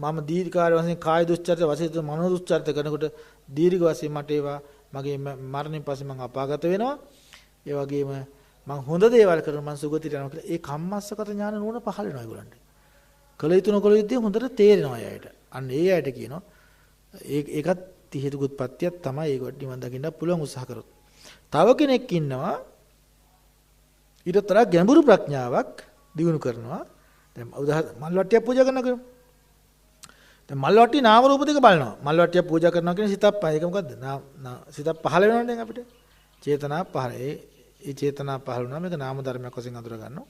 මම දීර්ඝකාල වශයෙන් කාය දුස්චරිත වශයෙන් මනෝ දුස්චරිත කරනකොට දීර්ඝ වශයෙන් මට ඒවා මගේ මරණයෙන් පස්සේ මම අපාගත වෙනවා. ඒ වගේම මම හොඳ දේවල් කරන මම සුගතියට යනවා කියලා ඒ කම්මස්සගත ඥාන නුවණ පහළ වෙනවා ඒගොල්ලන්ට. කල යුතු නොකල යුත්තේ හොඳට තේරෙනවා අයයට. අන්න ඒ අයට කියනවා ඒකත් හේතුක උත්පත්තියක් තමයි ඒකට නිවන් දකින්න පුළුවන් උත්සාහ කරොත්. තව කෙනෙක් ඉන්නවා ඊටතර ගැඹුරු ප්‍රඥාවක් දිනු කරනවා. දැන් උදාහරණ මල් වට්ටියක් පූජා කරනවා කියමු. දැන් මල් වට්ටිය නාම රූප දෙක බලනවා. මල් වට්ටියක් පූජා කරනවා කියන්නේ සිතක් පහ. ඒක මොකද්ද? සිතක් පහළ වෙනවනේ දැන් අපිට. චේතනා පහළ. ඒ චේතනා පහළ වුණා මේක නාම ධර්මයක් වශයෙන් අඳුර ගන්නවා.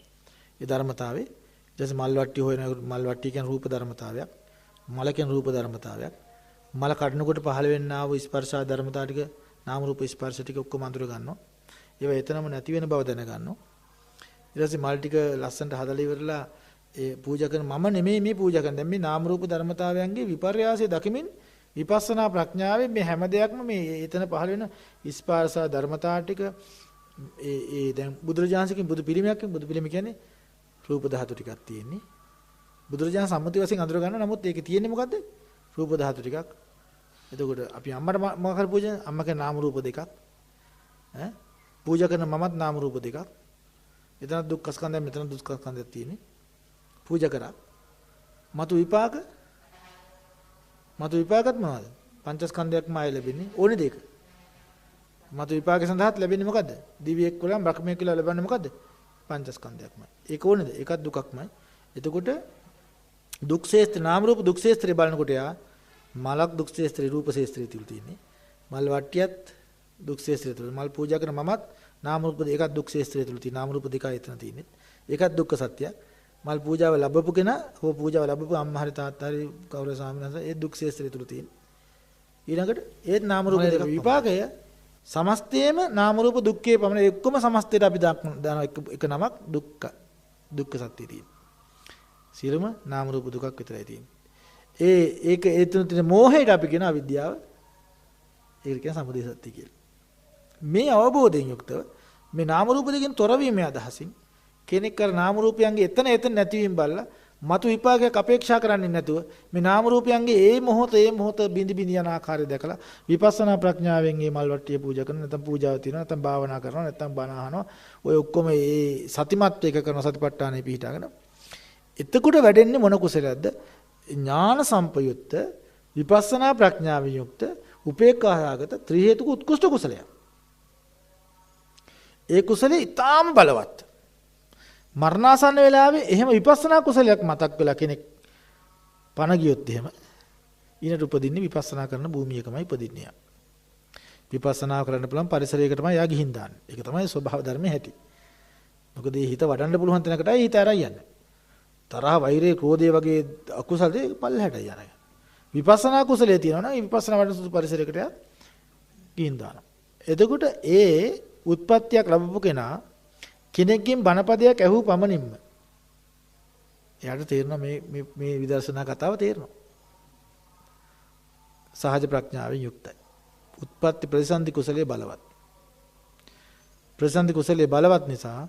ඒ ධර්මතාවේ ඊට මල් වට්ටිය හොයන මල් වට්ටිය කියන්නේ රූප ධර්මතාවයක්. මල කියන්නේ රූප ධර්මතාවයක්. මල කඩනකොට පහළ වෙන්නා වූ ස්පර්ශ ධර්මතාව ටික නාම රූප ස්පර්ශ ටික ඔක්කොම අඳුර ගන්නවා. ඒවා එතනම නැති වෙන බව දැන ගන්නවා. ඊට පස්සේ මල් ටික ලස්සනට හදලා ඉවරලා ඒ පූජා කරන මම නෙමෙයි මේ පූජා කරන්නේ. දැන් මේ නාම රූප ධර්මතාවයන්ගේ විපර්යාසය දකිමින් විපස්සනා ප්‍රඥාවෙන් මේ හැම දෙයක්ම මේ එතන පහළ වෙන ස්පර්ශ ධර්මතාව ටික ඒ දැන් බුදුරජාණන්සේකින් බුදු පිළිමයක් බුදු පිළිම කියන්නේ රූප ධාතු ටිකක් තියෙන්නේ. බුදුරජාණන් සම්මුති වශයෙන් අඳුර ගන්න නමුත් ඒකේ තියෙන්නේ මොකද්ද? රූප ධාතු ටිකක්. එතකොට අපි අම්මට මොකක් හරි පූජා අම්මගේ නාම රූප දෙකක්. පූජා කරන මමත් නාම රූප දෙකක්. එතන දුක්ඛ ස්කන්ධය මෙතන දුක්ඛ ස්කන්ධයක් තියෙන්නේ. පූජා කරා. මතු විපාකත් මොනවද? පංචස්කන්ධයක්ම ආය ලැබෙන්නේ ඕනේ දෙක. මතු විපාක සඳහාත් ලැබෙන්නේ මොකද්ද? දිව්‍යෙක් කියලා බ්‍රහ්මයෙක් කියලා ලැබන්නේ මොකද්ද? පංචස්කන්ධයක්මයි. ඒක ඕනේද? ඒකත් දුකක්මයි. එතකොට දුක් ශේත්‍ර නාම රූප දුක් ශේත්‍රය බලනකොට යා මලක් දුක් ශේත්‍රය රූප ශේත්‍රය තුල තියෙන්නේ. මල් වට්ටියත් දුක් ශේත්‍රය තුල. මල් පූජා කරන මමත් නාම රූප දෙකක් දුක් ශේත්‍රය තුල තියෙන. නාම රූප දෙකයි එතන තියෙන්නේ. ඒකත් දුක්ඛ සත්‍යයක්. මල් පූජාව ලැබපු කෙනා හෝ පූජාව ලැබපු අම්මා හරි තාත්තා හරි කවුරු ස්වාමීන් වහන්සේ ඒ දුක් ශේත්‍රය තුල තියෙන්නේ. ඊළඟට ඒත් නාම රූප දෙක විපාකය සමස්තයේම නාම රූප දුක්ඛේ පමණ එක්කම සමස්තයට අපි දාන එක නමක් දුක්ඛ සත්‍යය තියෙන්නේ. සියලුම නාම රූප දුකක් විතරයි තියෙන්නේ. ඒක ඒ තුන තියෙන මෝහයට අපි කියන අවිද්‍යාව. ඒක කියන සමුදය සත්‍ය කියලා. මේ අවබෝධයෙන් යුක්තව මේ නාම රූප දෙකෙන් තොරවීමේ අදහසින් කෙනෙක් කර නාම රූපයන්ගේ එතන නැතිවීම බලලා මතු විපාකයක් අපේක්ෂා කරන්නේ නැතුව මේ නාම රූපයන්ගේ ඒ මොහොත බිඳි බිඳි යන ආකාරය දැකලා විපස්සනා ප්‍රඥාවෙන් මේ මල් වට්ටිය පූජා කරන නැත්නම් පූජාව තියනවා නැත්නම් භාවනා කරනවා නැත්නම් බණ අහනවා ඔය ඔක්කොම ඒ සතිමත් එක කරන සතිපට්ඨානෙ පිහිටාගෙන එතකොට වැඩෙන්නේ මොන කුසලයක්ද ඥාන සම්පයුක්ත විපස්සනා ප්‍රඥාවෙන් යුක්ත උපේක්ඛාසගත ත්‍රි හේතුක උත්කෘෂ්ඨ කුසලයක්. ඒ කුසලේ ඊටාම බලවත්. මරණාසන්න වෙලාවේ එහෙම විපස්සනා කුසලයක් මතක් වෙලා කෙනෙක් පණ ගියොත් එහෙම ඊනට උපදින්නේ විපස්සනා කරන භූමියකමයි උපදින්නේ. විපස්සනා කරන්න පුළුවන් පරිසරයකටමයි යා ගිහින් දාන්නේ. ඒක තමයි ස්වභාව ධර්මයේ හැටි. මොකද මේ හිත වඩන්න පුළුවන් තැනකටයි හිත අරයි යන්නේ. තරහ වෛරය ක්‍රෝධය වගේ අකුසල දේ පල්ලහැට යනවා. විපස්සනා කුසලයේ තියෙනවා නම් විපස්සනා වඩන සුසු පරිසරයකට ගිහින් දානවා. එතකොට ඒ උත්පත්තියක් ලැබපු කෙනා කෙනෙක්ගෙන් බණපදයක් ඇහූ පමණින්ම එයාට තේරෙනවා මේ විදර්ශනා කතාව තේරෙනවා. සහජ ප්‍රඥාවෙන් යුක්තයි. උත්පත්ති ප්‍රතිසන්දි කුසලයේ බලවත්. ප්‍රතිසන්දි කුසලයේ බලවත් නිසා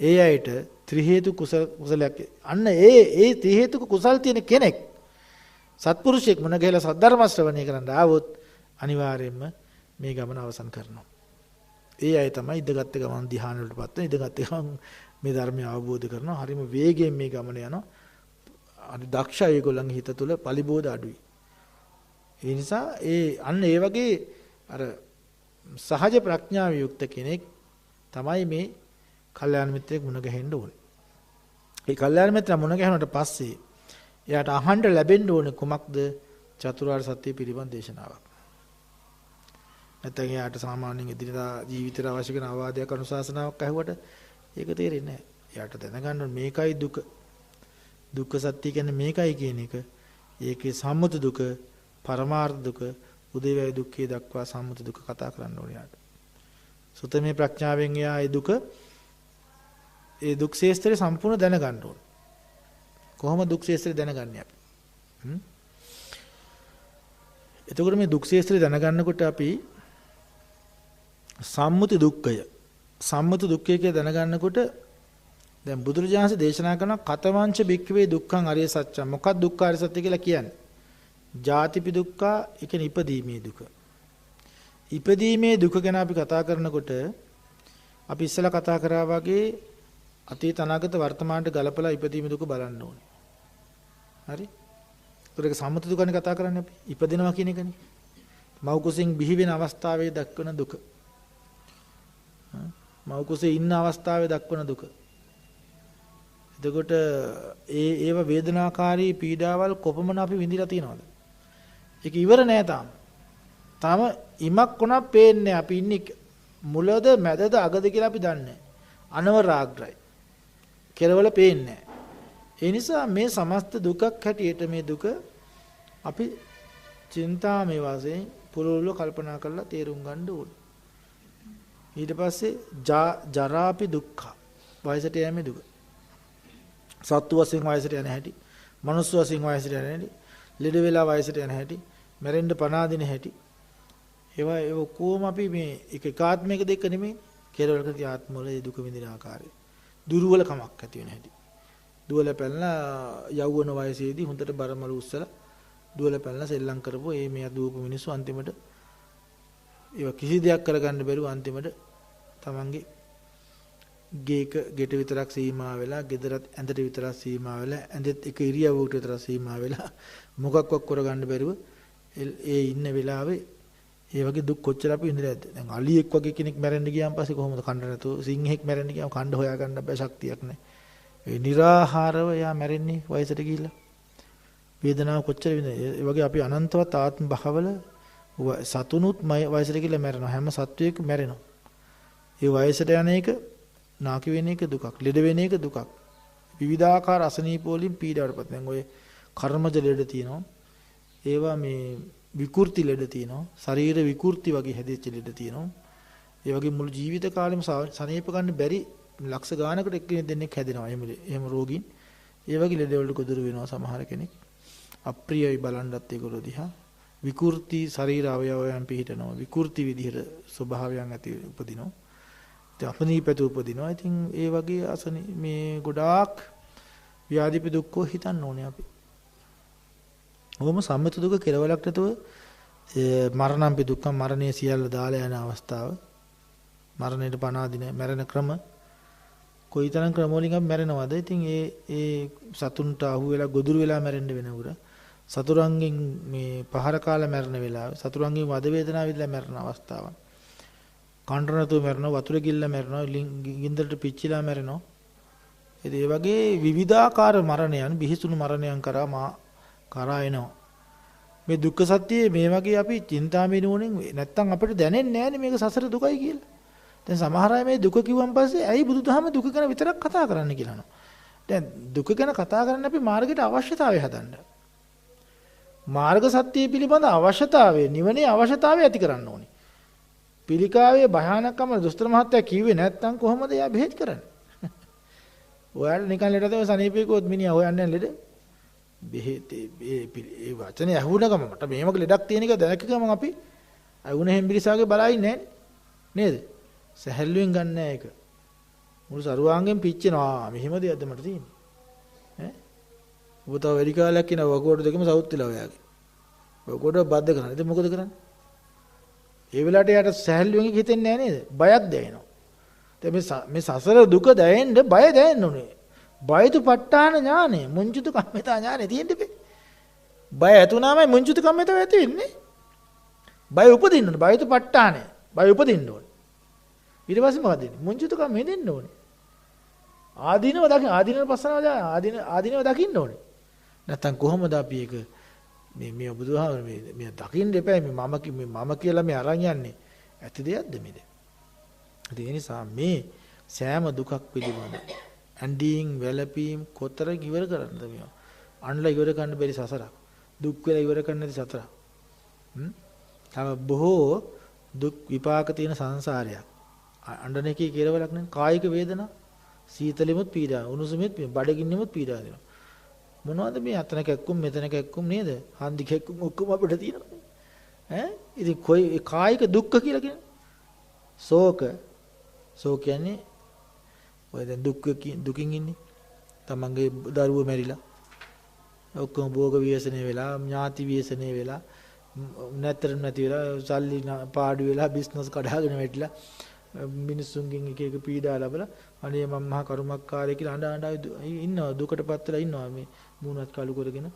ඒ අයට ත්‍රි හේතු කුසලයක් අන්න ඒ ත්‍රි හේතුක කුසල් තියෙන කෙනෙක් සත්පුරුෂයෙක් මොන ගහලා සද්ධර්ම ශ්‍රවණය කරන්න ආවොත් අනිවාර්යයෙන්ම මේ ගමන අවසන් කරනවා. ඒ අය තමයි ඉඳගත් ගමන් ධ්‍යාන වලටපත් වෙන ඉඳගත් ගමන් මේ ධර්මය අවබෝධ කරනවා. හරිම වේගයෙන් මේ ගමන යනවා. අනි දක්ෂයි ඒගොල්ලන්ගේ හිත තුළ පලිබෝධ අඩුයි. ඒ නිසා අන්න ඒ වගේ අර සහජ ප්‍රඥාව යුක්ත කෙනෙක් තමයි මේ කල්යාණ මිත්‍රයෙක් මුණ ගැහෙන්න ඕනේ. ඒ කල්යාණ මිත්‍රයා මුණ ගැහුණාට පස්සේ එයාට අහන්න ලැබෙන්න ඕනේ කුමක්ද? චතුරාර්ය සත්‍ය පිළිබඳ දේශනාවක්. නැත්නම් එයාට සාමාන්‍යයෙන් එදිනදා ජීවිතේට අවශ්‍ය කරන අවවාදයක් අනුශාසනාවක් ඇහුවට ඒක තේරෙන්නේ නැහැ. එයාට දැනගන්න ඕනේ මේකයි දුක. දුක්ඛ සත්‍ය කියන්නේ මේකයි කියන එක. ඒකේ සම්මුත දුක, පරමාර්ථ දුක, උදේවැය දුක්ඛේ දක්වා සම්මුත දුක කතා කරන්න ඕනේ යාට. සුතමේ ප්‍රඥාවෙන් එයා ඒ දුක් ශේස්ත්‍රය සම්පූර්ණ දැනගන්න ඕනේ. කොහොම දුක් ශේස්ත්‍රය දැනගන්නේ අපි? එතකොට මේ දුක් ශේස්ත්‍රය දැනගන්නකොට අපි සම්මුති දුක්ඛය කියලා දැනගන්නකොට දැන් බුදුරජාණන් දේශනා කරන කතමංච භික්ඛවේ දුක්ඛං අරිය සත්‍යං. මොකක්ද දුක්ඛ අරිය සත්‍ය කියලා කියන්නේ? ජාතිපි දුක්ඛ, ඒ කියන්නේ ඉපදීමේ දුක. ඉපදීමේ දුක ගැන අපි කතා කරනකොට අපි ඉස්සෙල්ලා කතා කරා වගේ අතීත අනාගත වර්තමානට ගලපලා ඉපදීමේ දුක බලන්න ඕනේ. හරි? ඒක සම්මුති දුකනේ කතා කරන්නේ අපි. ඉපදිනවා කියන එකනේ. මව් කුසෙන් බිහි වෙන අවස්ථාවේ දක්වන දුක. මව් කුසේ ඉන්න අවස්ථාවේ දක්වන දුක. එතකොට ඒව වේදනාකාරී පීඩාවල් කොපමණ අපි විඳිලා තියෙනවද? ඒක ඉවර නෑ තාම. තාම ඉමක් කොනක් පේන්නේ අපි ඉන්නේ මුලද මැදද අගද කියලා අපි දන්නේ නෑ. අනවරාග්‍රයි. කෙරවල පේන්නේ නෑ. ඒ නිසා මේ සමස්ත දුකක් හැටියට මේ දුක අපි චින්තාමය වශයෙන් පුරුල්ල කල්පනා කරලා තේරුම් ගන්න ඕනේ. ඊට පස්සේ ජරාපි දුක්ඛ වයසට යෑමේ දුක. සත්තු වශයෙන් වයසට යන හැටි, මනුස්ස වශයෙන් වයසට යන හැටි, ලෙඩ වෙලා වයසට යන හැටි, මැරෙන්න පණ ආදින හැටි. ඒවා ඒ ඔක්කොම අපි මේ එකාත්මයක දෙක නෙමෙයි. කෙරවලකදී ආත්මවල ඒ දුක විඳින ආකාරය. දුර්වලකමක් ඇති වෙන හැටි. දුවල පැනලා යෞවන වයසේදී හොඳට බරමල උස්සලා දුවල පැනලා සෙල්ලම් කරපුවා මේ මෙයා දුවපු මිනිස්සු අන්තිමට ඒවා කිසි දෙයක් කරගන්න බැරුව අන්තිමට තමන්ගේ ගෙට විතරක් සීමා වෙලා, ගෙදරත් ඇඳට විතරක් සීමා වෙලා, ඇඳෙත් එක ඉරියව්වකට විතරක් සීමා වෙලා මොකක්වත් කරගන්න බැරුව ඒ ඉන්න වෙලාවේ ඒ වගේ දුක් කොච්චර අපි ඉඳලා ඇද්ද? දැන් අලියෙක් වගේ කෙනෙක් මැරෙන්න ගියාන් පස්සේ කොහොමද කන්න නැතුව? සිංහෙක් මැරෙන්න ගියාම කන්න හොයාගන්න බෑ, ශක්තියක් නැහැ. ඒ निराහාරව යා මැරෙන්නේ වයසට ගිහිල්ලා. වේදනාව කොච්චර විඳිනවද? ඒ වගේ අපි අනන්තවත් ආත්ම භාවවල සතුනුත් වයසට ගිහිල්ලා මැරෙනවා. හැම සත්වයකම මැරෙනවා. ඒ වයසට යන එක නාකි වෙන එක දුකක්, ලෙඩ වෙන එක දුකක්. විවිධාකාර අසනීප වලින් පීඩාවටපත්. දැන් ඔය කර්මජ ලෙඩ තියෙනවා. ඒවා මේ විකෘති ලෙඩ තියෙනවා. ශරීර විකෘති වගේ හැදෙච්ච ලෙඩ තියෙනවා. ඒ වගේ මුළු ජීවිත කාලෙම සනීප ගන්න බැරි ලක්ෂ ගානකට එක්කෙනෙක් දෙන්නෙක් හැදෙනවා. එහෙම රෝගීන්. ඒ වගේ ලෙඩ වලට ගොදුරු වෙනවා සමහර කෙනෙක්. අප්‍රියයි බලන්නත් ඒගොල්ලෝ දිහා. විකෘති ශරීර අවයවයන් පිහිටනවා. විකෘති විදිහට ස්වභාවයන් ඇති උපදිනවා. ඉතින් අපනීපත උපදිනවා. ඉතින් ඒ වගේ මේ ගොඩාක් ව්‍යාධිපි දුක්ඛෝ හිතන්න ඕනේ අපි. ඔහොම සම්මත දුක කෙලවලක් නැතුව මරණම්පි දුක්ඛ මරණය සියල්ල දාලා යන අවස්ථාව. මරණයට පණ ආදින මැරෙන ක්‍රම කොයිතරම් ක්‍රම වලින් අපි මැරෙනවද? ඉතින් ඒ සතුන්ට අහු වෙලා ගොදුරු වෙලා මැරෙන්න වෙන උර. සතුරන්ගෙන් මේ පහර කාලා මැරෙන වෙලාව, සතුරන්ගෙන් වද වේදනාව විඳලා මැරෙන අවස්ථාවන්. කන්ටරනතු මැරෙනවා, වතුර ගිල්ලා මැරෙනවා, ගින්දරට පිච්චිලා මැරෙනවා. ඒ වගේ විවිධාකාර මරණයන්, බිහිසුණු මරණයන් කරා එනවා. මේ දුක්ඛ සත්‍යයේ මේ වගේ අපි චින්තාමය නුවණින් නැත්තම් අපිට දැනෙන්නේ නැහැනේ මේක සසර දුකයි කියලා. දැන් සමහර අය මේ දුක කිව්වන් පස්සේ ඇයි බුදුදහම දුක ගැන විතරක් කතා කරන්න කියලා අහනවා. දැන් දුක ගැන කතා කරන්න අපි මාර්ගයට අවශ්‍යතාවය හදන්න. මාර්ග සත්‍යය පිළිබඳ අවශ්‍යතාවය, නිවනේ අවශ්‍යතාවය ඇති කරන්න ඕනේ. පිළිකාවේ භයානකම දුස්තර මහත්තයා කිව්වේ නැත්තම් කොහොමද එයා බෙහෙත් කරන්නේ? ඔයාලා නිකන් ලෙඩ දව සනීපේකෝත් මිනිහා හොයන්නේ ලෙඩ. බෙහෙත් ඒ වචනේ ඇහුණකම මට මේමක ලෙඩක් තියෙන එක දැනක ගමන් අපි අයුණ හෙම්බිරිසාගේ බලයින්නේ නේද? සැහැල්ලුවෙන් ගන්න නෑ ඒක. මුළු සරුවාංගෙන් පිච්චෙනවා. මෙහෙම දෙයක්ද මට තියෙන්නේ? ඈ? ඔබ තව වැඩි කාලයක් ඉනවා වකෝඩ දෙකම සවුත් වෙලා ඔයාගේ. වකෝඩ බද්ද කරන්නේ. ඉතින් මොකද කරන්නේ? ඒ වෙලාවට යාට සැහැල්ලුවෙන් හිතෙන්නේ නෑ නේද? බයක් දැනෙනවා. දැන් මේ සසර දුක දැනෙන්න බය දැනෙන්න ඕනේ. බයතුපට්ඨාන ඥානෙ, මුංචිත කම්මිතා ඥානෙ තියෙන්න බෑ. බය ඇතුණාමයි මුංචිත කම්මිතාව ඇති වෙන්නේ. බය උපදින්න ඕනේ. බයතුපට්ඨානෙ. බය උපදින්න ඕනේ. ඊට පස්සේ මොකද වෙන්නේ? මුංචිත කම් මෙදෙන්න ඕනේ. ආදීනව දකින්න, ආදීනව පස්සනාව ආදීනව දකින්න ඕනේ. නැත්තම් කොහොමද අපි ඒක මේ බුදුහාමර මේ දකින්න එපා මේ මම කියලා මේ අරන් යන්නේ. ඇති දෙයක්ද මේද? ඒ නිසා මේ සෑම දුකක් පිළිබඳ ඇඬීම් වැළපීම් කොතර ඉවර කරන්නද මේවා? අඬලා ඉවර කරන්න බැරි සසරක්. දුක් වෙලා ඉවර කරන්න නැති සසරක්. තව බොහෝ දුක් විපාක තියෙන සංසාරයක්. අඬන එකේ කෙලවලක් නෙවෙයි. කායික වේදනා, සීතලෙමුත් පීඩා, උණුසුමෙත් බඩගින්නෙමුත් පීඩා දෙනවා. මොනවද මේ අතන කැක්කුම් මෙතන කැක්කුම් නේද? හන්දි කැක්කුම් ඔක්කොම අපිට තියෙනවා. ඈ ඉතින් කොයි කායික දුක්ඛ කියලා කියන්නේ? ශෝක කියන්නේ ඔය දැන් දුකින් ඉන්නේ. තමන්ගේ දරුවෝ මැරිලා. ඔක්කොම භෝග ව්‍යසනේ වෙලා, ඥාති ව්‍යසනේ වෙලා, නැති වෙලා, සල්ලි පාඩු වෙලා, බිස්නස් කඩාගෙන වැටිලා, මිනිස්සුන්ගෙන් එක එක පීඩා ලැබලා, අනේ මම මහා කරුමක්කාරය කියලා අඬ ඉන්නවා. දුකටපත් වෙලා ඉන්නවා. මේ මූණත් කළු කරගෙන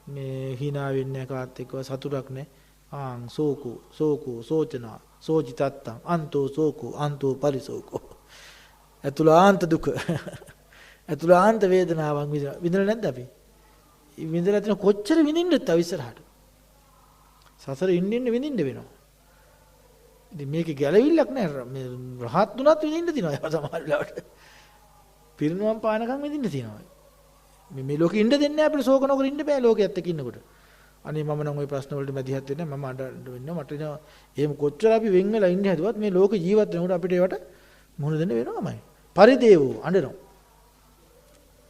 මේ hina වෙන්නේ කාත් එක්ක සතුටක් නැහැ. ආං සෝකෝ සෝචනා සෝචිතත්තං අන්තෝ සෝකෝ අන්තෝ පරිසෝකෝ. අතුලාන්ත දුක, අතුලාන්ත වේදනාවන් විඳලා නැද්ද අපි? විඳලා තියෙන කොච්චර විඳින්නද තව ඉස්සරහට? සසර ඉන්න විඳින්න වෙනවා. ඉතින් මේකේ ගැළවිල්ලක් නැහැ. මේ රහත් තුනත් විඳින්න තියෙනවා සමහර වෙලාවට. පිරිනුවම් පානකම් විඳින්න තියෙනවා. මේ ලෝකෙ ඉන්න දෙන්නේ නැහැ අපිට. ශෝක නොකර ඉන්න බෑ ලෝකයේත් එක්ක ඉන්නකොට. අනේ මම නම් ওই ප්‍රශ්න වලට මැදිහත් වෙන්නේ මම අඬ වෙනවා මට එනවා. එහෙම කොච්චර අපි වෙන් වෙලා ඉන්නේ හැදුවත් මේ ලෝක ජීවත් වෙනකොට අපිට ඒවට මුහුණ දෙන්න වෙනවමයි. පරිදේවෝ අඬනවා.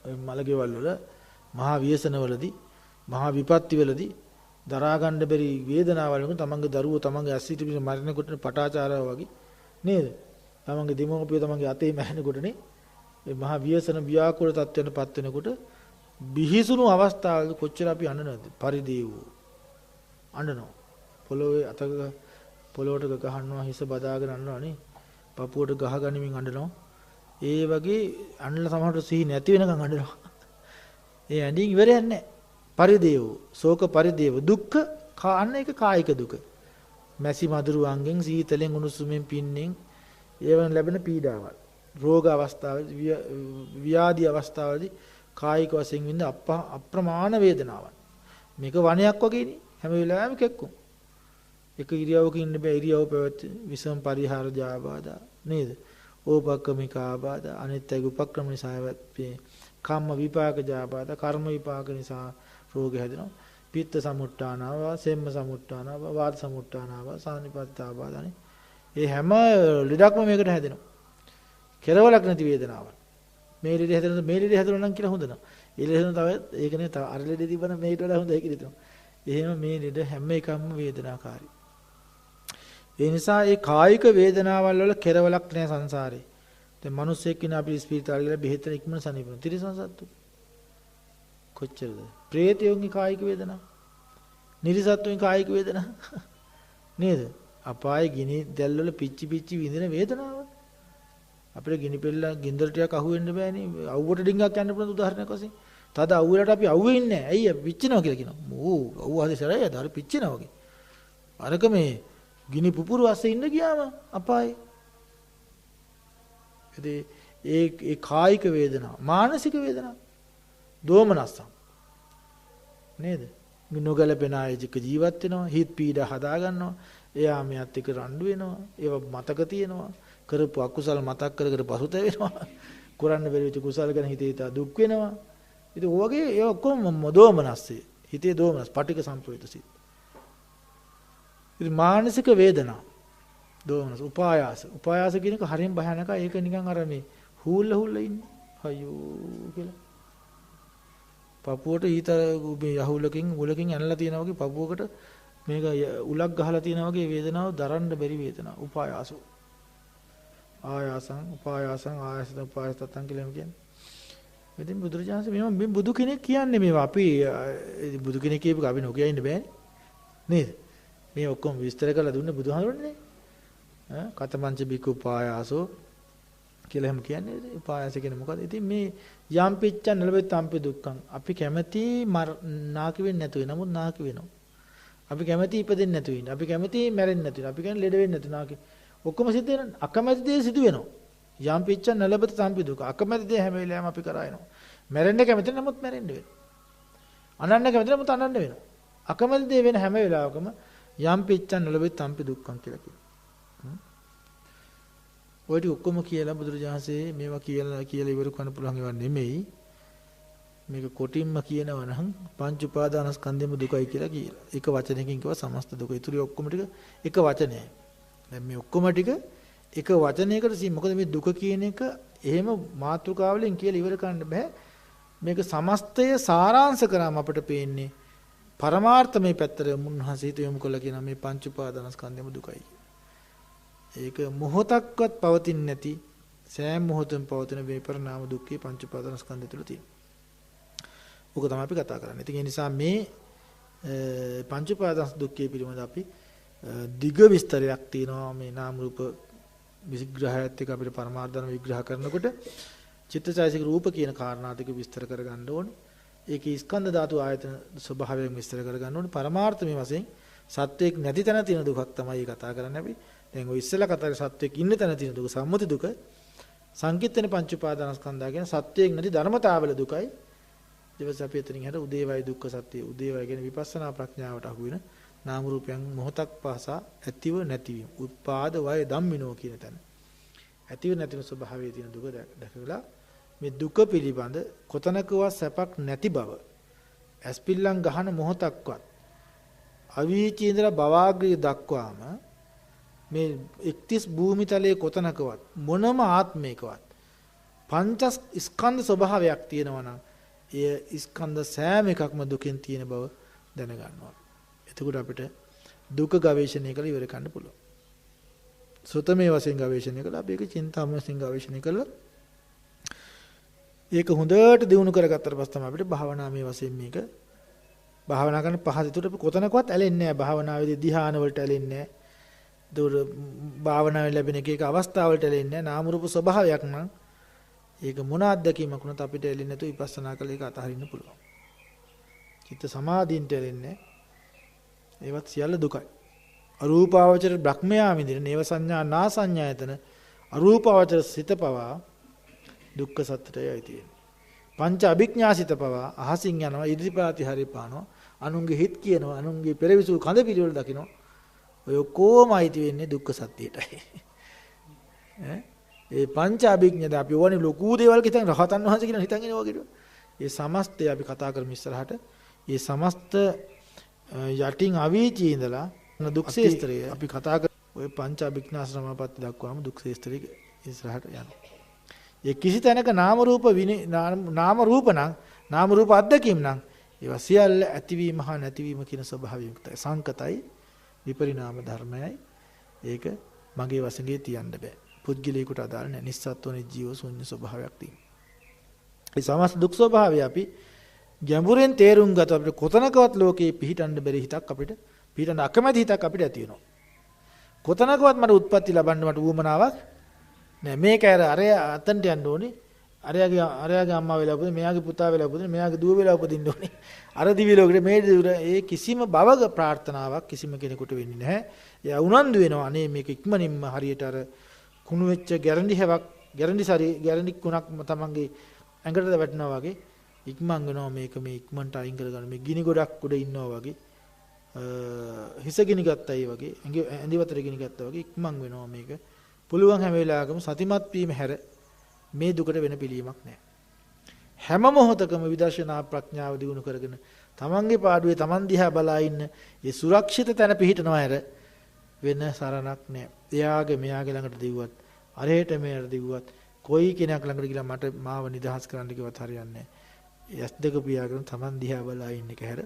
ඔය මලකේවල් වල මහා ව්‍යසනවලදී මහා විපත්තිවලදී දරා ගන්න බැරි වේදනාවල් වලින් තමන්ගේ දරුවෝ තමන්ගේ ඇස්සිට පිට මරණකොට පටාචාරාව වගේ නේද? තමන්ගේ දෙමෝපියෝ තමන්ගේ අතේ මැරෙනකොටනේ මේ මහා ව්‍යසන ව්‍යාකූල තත්ත්වයන්ටපත් වෙනකොට බිහිසුණු අවස්ථාවල කොච්චර අපි අඬනවද? පරිදේවෝ අඬනවා. පොළොවට ගහනවා, හිස බදාගෙන අඬනවානේ. පපුවට ගහ ගනිමින් අඬනවා. ඒ වගේ අඬලා සමහරට සිහි නැති වෙනකන් අඬනවා. ඒ ඇඬින් ඉවරයක් නැහැ. පරිදේවෝ ශෝක පරිදේව දුක්ඛ අන්න ඒක කායික දුක. මැසි මදුරුවන්ගෙන් සීතලෙන් උණුසුමෙන් පින්නෙන් ඒවන් ලැබෙන පීඩාවල්. රෝග අවස්ථාවේදී ව්‍යාධි අවස්ථාවේදී කායික වශයෙන් විඳ අප්‍රමාණ වේදනාවක්. මේක වණයක් වගේනේ. හැම වෙලාවෙම කෙක්කුම්. එක ඉරියව්වක ඉන්න බෑ. ඉරියව් පැවැත් විසම පරිහාර ජාබාධා නේද? ඕපක්කමික ආබාධ අනිත්‍යගේ උපක්‍රම නිසා ඇති කම්ම විපාක ජාබාධ කර්ම විපාක නිසා රෝග හැදෙනවා. පිත්ත සමුට්ඨානාව, සෙම්ම සමුට්ඨානාව, වාත සමුට්ඨානාව, සානිපත්තාබාධනේ. ඒ හැම ලෙඩක්ම මේකට හැදෙනවා. කෙලවලක් නැති වේදනාවක්. මේ ලෙඩ හැදෙනවා නම් කියලා හොඳ නෑ. ඊළඟට තව ඒකනේ තව අර ලෙඩේ තිබ්බන මේකට වඩා හොඳයි කියලා හිතනවා. එහෙම මේ ලෙඩ හැම එකක්ම වේදනාකාරී. ඒ නිසා ඒ කායික වේදනාවල් වල කෙරවලක් නැහැ සංසාරේ. දැන් මිනිස්සෙක් ඉන්න අපි ස්පිරිතාල ගිහලා බෙහෙතන ඉක්මන සනීපන. තිරිසන් සත්තු කොච්චරද? ප්‍රේතයෝගේ කායික වේදනා. නිරිසත්තුන්ගේ කායික වේදනා. නේද? අපායේ ගිනි දැල් වල පිච්චි පිච්චි විඳින වේදනාව. අපිට ගිනි පෙල්ල ගින්දර ටිකක් අහුවෙන්න බෑනේ. අවුවට ඩිංගක් යන්න පුළුවන් උදාහරණයක් වශයෙන්. තද අවුවලට අපි අවුවේ ඉන්නේ නැහැ. ඇයි අපි පිච්චෙනවා කියලා කියනවා. ඕ අවුව හදේ සරයද? අර පිච්චෙනවා වගේ. අරක මේ ගිනි පුපුරු අස්සේ ඉන්න ගියාම අපායේ. ඒ කායික වේදනා, මානසික වේදනා, දෝමනස්සම්. නේද? නොගැලපෙන අයජික ජීවත් වෙනවා, හිත පීඩා හදා ගන්නවා. එයා මෙයත් එක්ක රණ්ඩු වෙනවා. ඒව මතක තියෙනවා. කරපු අකුසල මතක් කර කර පසුතැවෙනවා. කරන්න බැරි වෙච්ච කුසල ගැන හිතේ හිතා දුක් වෙනවා. ඉතින් ඔයගේ ඒ ඔක්කොම දෝමනස්සේ. හිතේ දෝමනස්, පටික සම්ප්‍රයුක්ත සිත්. ඉතින් මානසික වේදනා, දෝමනස්, උපායාස. උපායාස කියන එක හරියම භයානකයි. ඒක නිකන් අර මේ හූල්ල ඉන්නේ. අයියෝ කියලා. පපුවට ඊත මේ යහුලකින් උලකින් ඇනලා තියෙනවා වගේ පපුවකට මේක උලක් ගහලා තියෙනවා වගේ වේදනාව දරන්න බැරි වේදනාව. උපායාසෝ. ආයාසං උපායාසං ආයසත උපායසතං කියලා කියන්නේ. ඉතින් බුදුරජාණන් මේ බුදු කෙනෙක් කියන්නේ මේවා අපි බුදු කෙනෙක් කියපු අපි නොකිය ඉන්න බෑනේ. නේද? මේ ඔක්කොම විස්තර කරලා දුන්නේ බුදුහාමුදුරනේ. කතමංච බිකු උපායාසෝ කියලා එහෙම කියන්නේ. උපායාස කියන්නේ මොකද්ද? ඉතින් මේ යම් පිච්චන් නලබෙත් තම්පි දුක්ඛං. අපි කැමැති නාකි වෙන්නේ නැතු වෙන. නමුත් නාකි වෙනවා. අපි කැමැති ඉපදෙන්නේ නැතු වෙන. අපි කැමැති මැරෙන්නේ නැතු වෙන. අපි කියන්නේ ලෙඩ වෙන්නේ නැතු නාකි. ඔක්කොම සිද්ධ වෙනවා. අකමැති දේ සිදු වෙනවා. යම් පිච්චන් නලබෙත් තම්පි දුක. අකමැති දේ හැම වෙලාවෙම අපි කරා එනවා. මැරෙන්න කැමති නමුත් මැරෙන්න වෙනවා. අනන්න කැමති නමුත් අනන්න වෙනවා. අකමැති දේ වෙන හැම වෙලාවකම යම් පිච්චන් නලබෙත් තම්පි දුක්ඛං කියලා කියනවා. ඔය ටික ඔක්කොම කියලා බුදුරජාණන්සේ මේවා කියලා ඉවර කරන්න පුළුවන් ඒවා නෙමෙයි. මේක කොටින්ම කියනවා නම් පංච උපාදානස්කන්ධෙම දුකයි කියලා කියලා. එක වචනයකින් කියව සමස්ත දුක. ඊටු ඔක්කොම ටික එක වචනයයි. දැන් මේ ඔක්කොම ටික එක වචනයකට සී මොකද මේ දුක කියන එක එහෙම මාතෘකාවලින් කියලා ඉවර කරන්න බෑ. මේක සමස්තය සාරාංශ කරාම අපිට පේන්නේ පරමාර්ථමය පැත්තට මුන්වහන්සේ හිත යොමු කළා කියන මේ පංච උපාදානස්කන්ධෙම දුකයි. ඒක මොහොතක්වත් පවතින්නේ නැති සෑම මොහොතෙම පවතින මේ පරිණාම දුක්ඛේ පංච උපාදානස්කන්ධය තුල තියෙනවා. ඔක තමයි අපි කතා කරන්නේ. ඉතින් ඒ නිසා මේ පංච උපාදාන දුක්ඛේ පිළිබඳ අපි දිග විස්තරයක් තියෙනවා මේ නාම රූප විග්‍රහයත් එක්ක අපිට පරමාර්ථ ධර්ම විග්‍රහ කරනකොට චිත්තචෛතසික රූප කියන කාරණා ටික විස්තර කරගන්න ඕනේ. ඒකේ ස්කන්ධ ධාතු ආයතන ස්වභාවයෙන් විස්තර කරගන්න ඕනේ. පරමාර්ථමය වශයෙන් සත්‍යයක් නැති තැන තියෙන දුකක් තමයි කතා කරන්නේ අපි. දැන් ඔය ඉස්සෙල්ලා කතා කරේ සත්‍යයක් ඉන්න තැන තියෙන දුක සම්මුති දුක. සංකිට්ඨන පංච උපාදානස්කන්ධය කියන සත්‍යයක් නැති ධර්මතාවවල දුකයි. ඊවස් අපි එතනින් හට උදේවයි දුක්ඛ සත්‍ය. උදේවයි කියන විපස්සනා ප්‍රඥාවට අහු වෙන නාම රූපයන් මොහොතක් පාසා ඇතිව නැතිවීම. උත්පාද වය ධම්මිනෝ කියන තැන. ඇතිව නැතිව ස්වභාවයේ තියෙන දුක දැකලා මේ දුක පිළිබඳ කොතනකවත් සැපක් නැති බව ඇස්පිල්ලම් ගහන මොහොතක්වත් අවීචී ඉඳලා භවාග්‍රය දක්වාම මේ 31 භූමිතලයේ කොතනකවත් මොනම ආත්මයකවත් පංච ස්කන්ධ ස්වභාවයක් තියෙනවා නම් ඒ ස්කන්ධ සෑම එකක්ම දුකෙන් තියෙන බව දැනගන්නවා. එතකොට අපිට දුක ගවේෂණය කරලා ඉවර කරන්න පුළුවන්. සුතමේ වශයෙන් ගවේෂණය කළා අපි ඒක චින්තාම වශයෙන් ගවේෂණය කළා. ඒක හොඳට දිනු කරගත්තට පස්සේ තමයි අපිට භාවනාමය වශයෙන් මේක භාවනා කරන පහස. ඒකට අපි කොතනකවත් ඇලෙන්නේ නැහැ. භාවනාවේදී ධ්‍යාන වලට ඇලෙන්නේ නැහැ. ඒක භාවනාවේ ලැබෙන එක අවස්ථාවලට ඇලෙන්නේ නැහැ. නාම රූප ස්වභාවයක් නම් ඒක මොන අත්දැකීමක් වුණත් අපිට ඇලෙන්නේ නැතුව විපස්සනා කළ එක අතහරින්න පුළුවන්. චිත්ත සමාධියට ඇලෙන්නේ ඒවත් සියල්ල දුකයි. අරූපාවචර බ්‍රහ්මයා විඳින නේව සංඥා නා සංඥායතන අරූපාවචර සිත පවා දුක්ඛ සත්‍යයයි තියෙන්නේ. පංච අභිඥාසිත පවා අහසින් යනවා ඉදිරිපාති හරි පානවා අනුන්ගේ හිත් කියනවා අනුන්ගේ පෙරවිසු කඳ පිළිවෙල දකිනවා. ඔය කොහොමයි තියෙන්නේ දුක්ඛ සත්‍යයටයි. ඒ පංච අභිඥාද අපි ඕනේ ලොකු දේවල් කිතන් රහතන් වහන්සේ කියන හිතන් එනවා වගේ. ඒ සමස්තය අපි කතා කරමු ඉස්සරහට. ඒ සමස්ත යටින් අවීචී ඉඳලා දුක් ශේස්ත්‍රය අපි කතා කර ඔය පංච අභිඥා සමාපatti දක්වාම දුක් ශේස්ත්‍රය ඉස්සරහට යනවා. ඒ කිසි තැනක නාම රූප නම් නාම රූප අත්දැකීම් නම් ඒවා සියල්ල ඇතිවීම හා නැතිවීම කියන ස්වභාවයෙන් යුක්තයි. සංකතයි විපරිණාම ධර්මයයි. ඒක මගේ වශයෙන් තියන්න බෑ. පුද්ගලයාට අදාළ නැහැ. නිස්සත්ව නිජීව ශුන්‍ය ස්වභාවයක් තියෙනවා. ඒ සමස්ත දුක් ස්වභාවය අපි ගැඹුරෙන් තේරුම් ගත අපිට කොතනකවත් ලෝකේ පිහිටන්න බැරි හිතක් අපිට පිහිටන්න අකමැති හිතක් අපිට ඇති වෙනවා. කොතනකවත් මට උත්පත්ති ලබන්න මට උවමනාවක් නෑ. මේක අර අතන්ට යන්න ඕනේ. අරයාගේ අම්මා වෙලා උපදින්න, මෙයාගේ පුතා වෙලා උපදින්න, මෙයාගේ දුව වෙලා උපදින්න ඕනේ. අර දිවි ලෝකෙට මේ ඒ කිසිම භවක ප්‍රාර්ථනාවක් කිසිම කෙනෙකුට වෙන්නේ නැහැ. එයා උනන්දු වෙනවා අනේ මේක ඉක්මනින්ම හරියට අර කුණු වෙච්ච ගැරන්ඩි හැවක් ගැරන්ඩි කුණක් තමන්ගේ ඇඟටද වැටෙනවා වගේ ඉක්මන් වෙනවා මේක මේ ඉක්මනට අයින් කරගන්න. මේ ගිනි ගොඩක් උඩ ඉන්නවා වගේ හිස ගිනි ගත්තා වගේ ඇඳි වතර ගිනි ගත්තා වගේ ඉක්මන් වෙනවා මේක. පුළුවන් හැම වෙලාවකම සතිමත් වීම හැර මේ දුකට වෙන පිළියමක් නැහැ. හැම මොහොතකම විදර්ශනා ප්‍රඥාව දිනු කරගෙන තමන්ගේ පාඩුවේ තමන් දිහා බලා ඉන්න ඒ සුරක්ෂිත තැන පිහිටනවා හැර වෙන සරණක් නැහැ. එයාගේ මෙයාගේ ළඟට දිව්වත් අරහෙට මෙහෙට දිව්වත් කොයි කෙනෙක් ළඟට ගිහලා මට මාව නිදහස් කරන්න කිව්වත් හරියන්නේ නැහැ. ඇස් දෙක පියාගෙන තමන් දිහා බලා ඉන්න එක හැර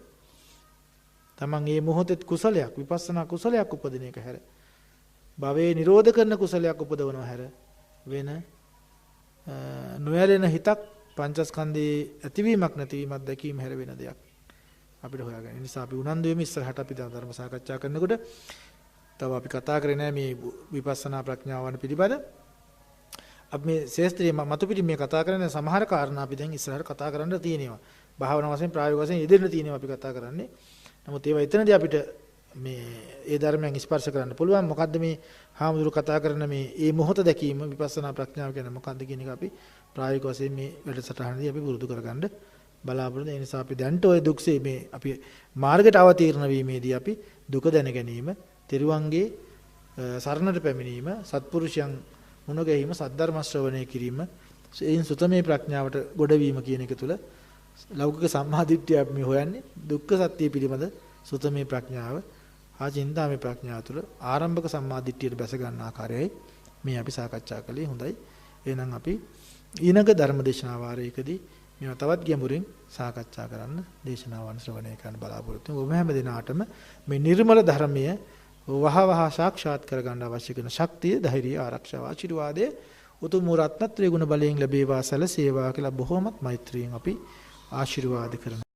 තමන් මේ මොහොතේ කුසලයක් විපස්සනා කුසලයක් උපදින එක හැර භවයේ නිරෝධ කරන කුසලයක් උපදවනවා හැර වෙන නොයැලෙන හිතක් පංචස්කන්ධයේ ඇතිවීමක් නැතිවීමක් දැකීම හැර වෙන දෙයක් අපිට හොයාගන්න. ඒ නිසා අපි උනන්දු වෙමු ඉස්සරහට අපි ධර්ම සාකච්ඡා කරනකොට තව අපි කතා කරේ නැහැ මේ විපස්සනා ප්‍රඥාවන් පිළිබඳ. අපි මේ ශේස්ත්‍රයේ මතු පිටින් මේ කතා කරන සමහර කාරණා අපි දැන් ඉස්සරහට කතා කරන්න තියෙනවා. භාවනා වශයෙන් ප්‍රායෝගික වශයෙන් යෙදෙන්න තියෙනවා අපි කතා කරන්නේ. නමුත් ඒවා එතනදී අපිට මේ ඒ ධර්මයන් ස්පර්ශ කරන්න පුළුවන්. මොකද්ද මේ හාමුදුරු කතා කරන මේ මොහොත දැකීම විපස්සනා ප්‍රඥාව කියන්නේ මොකද්ද කියන එක අපි ප්‍රායෝගික වශයෙන් මේ වැඩසටහනදී අපි පුරුදු කරගන්න බලාපොරොත්තු. ඒ නිසා අපි දැන්ට ওই දුක්සේ මේ අපි මාර්ගයට අවතීර්ණ වීමේදී අපි දුක දැන ගැනීම, තෙරුවන්ගේ සරණට පැමිණීම, සත්පුරුෂයන් මුණ ගැහිම, සද්ධර්ම ශ්‍රවණය කිරීම, එයින් සුතමේ ප්‍රඥාවට ගොඩවීම කියන එක තුළ ලෞකික සම්මාදිට්ඨිය අපි මේ හොයන්නේ. දුක්ඛ සත්‍ය පිළිබඳ සුතමේ ප්‍රඥාව හා චින්තාමේ ප්‍රඥාව තුළ ආරම්භක සම්මාදිට්ඨියට බැස ගන්න ආකාරයයි මේ අපි සාකච්ඡා කළේ. හොඳයි. එහෙනම් අපි ඊනක ධර්මදේශනා වාරයකදී මේවා තවත් ගැඹුරින් සාකච්ඡා කරන්න දේශනාවන් ශ්‍රවණය කරන්න බලාපොරොත්තු වෙමු. ඔබ හැම දිනාටම මේ නිර්මල ධර්මය වහවහ සාක්ෂාත් කරගන්න අවශ්‍ය කරන ශක්තිය, ධෛර්යය, ආරක්ෂාව, ආශිර්වාදය උතුම් රත්නත්‍රයේ ගුණ බලයෙන් ලැබේවා සැලසේවා කියලා බොහෝමත් මෛත්‍රියෙන් අපි ආශිර්වාද කරනවා.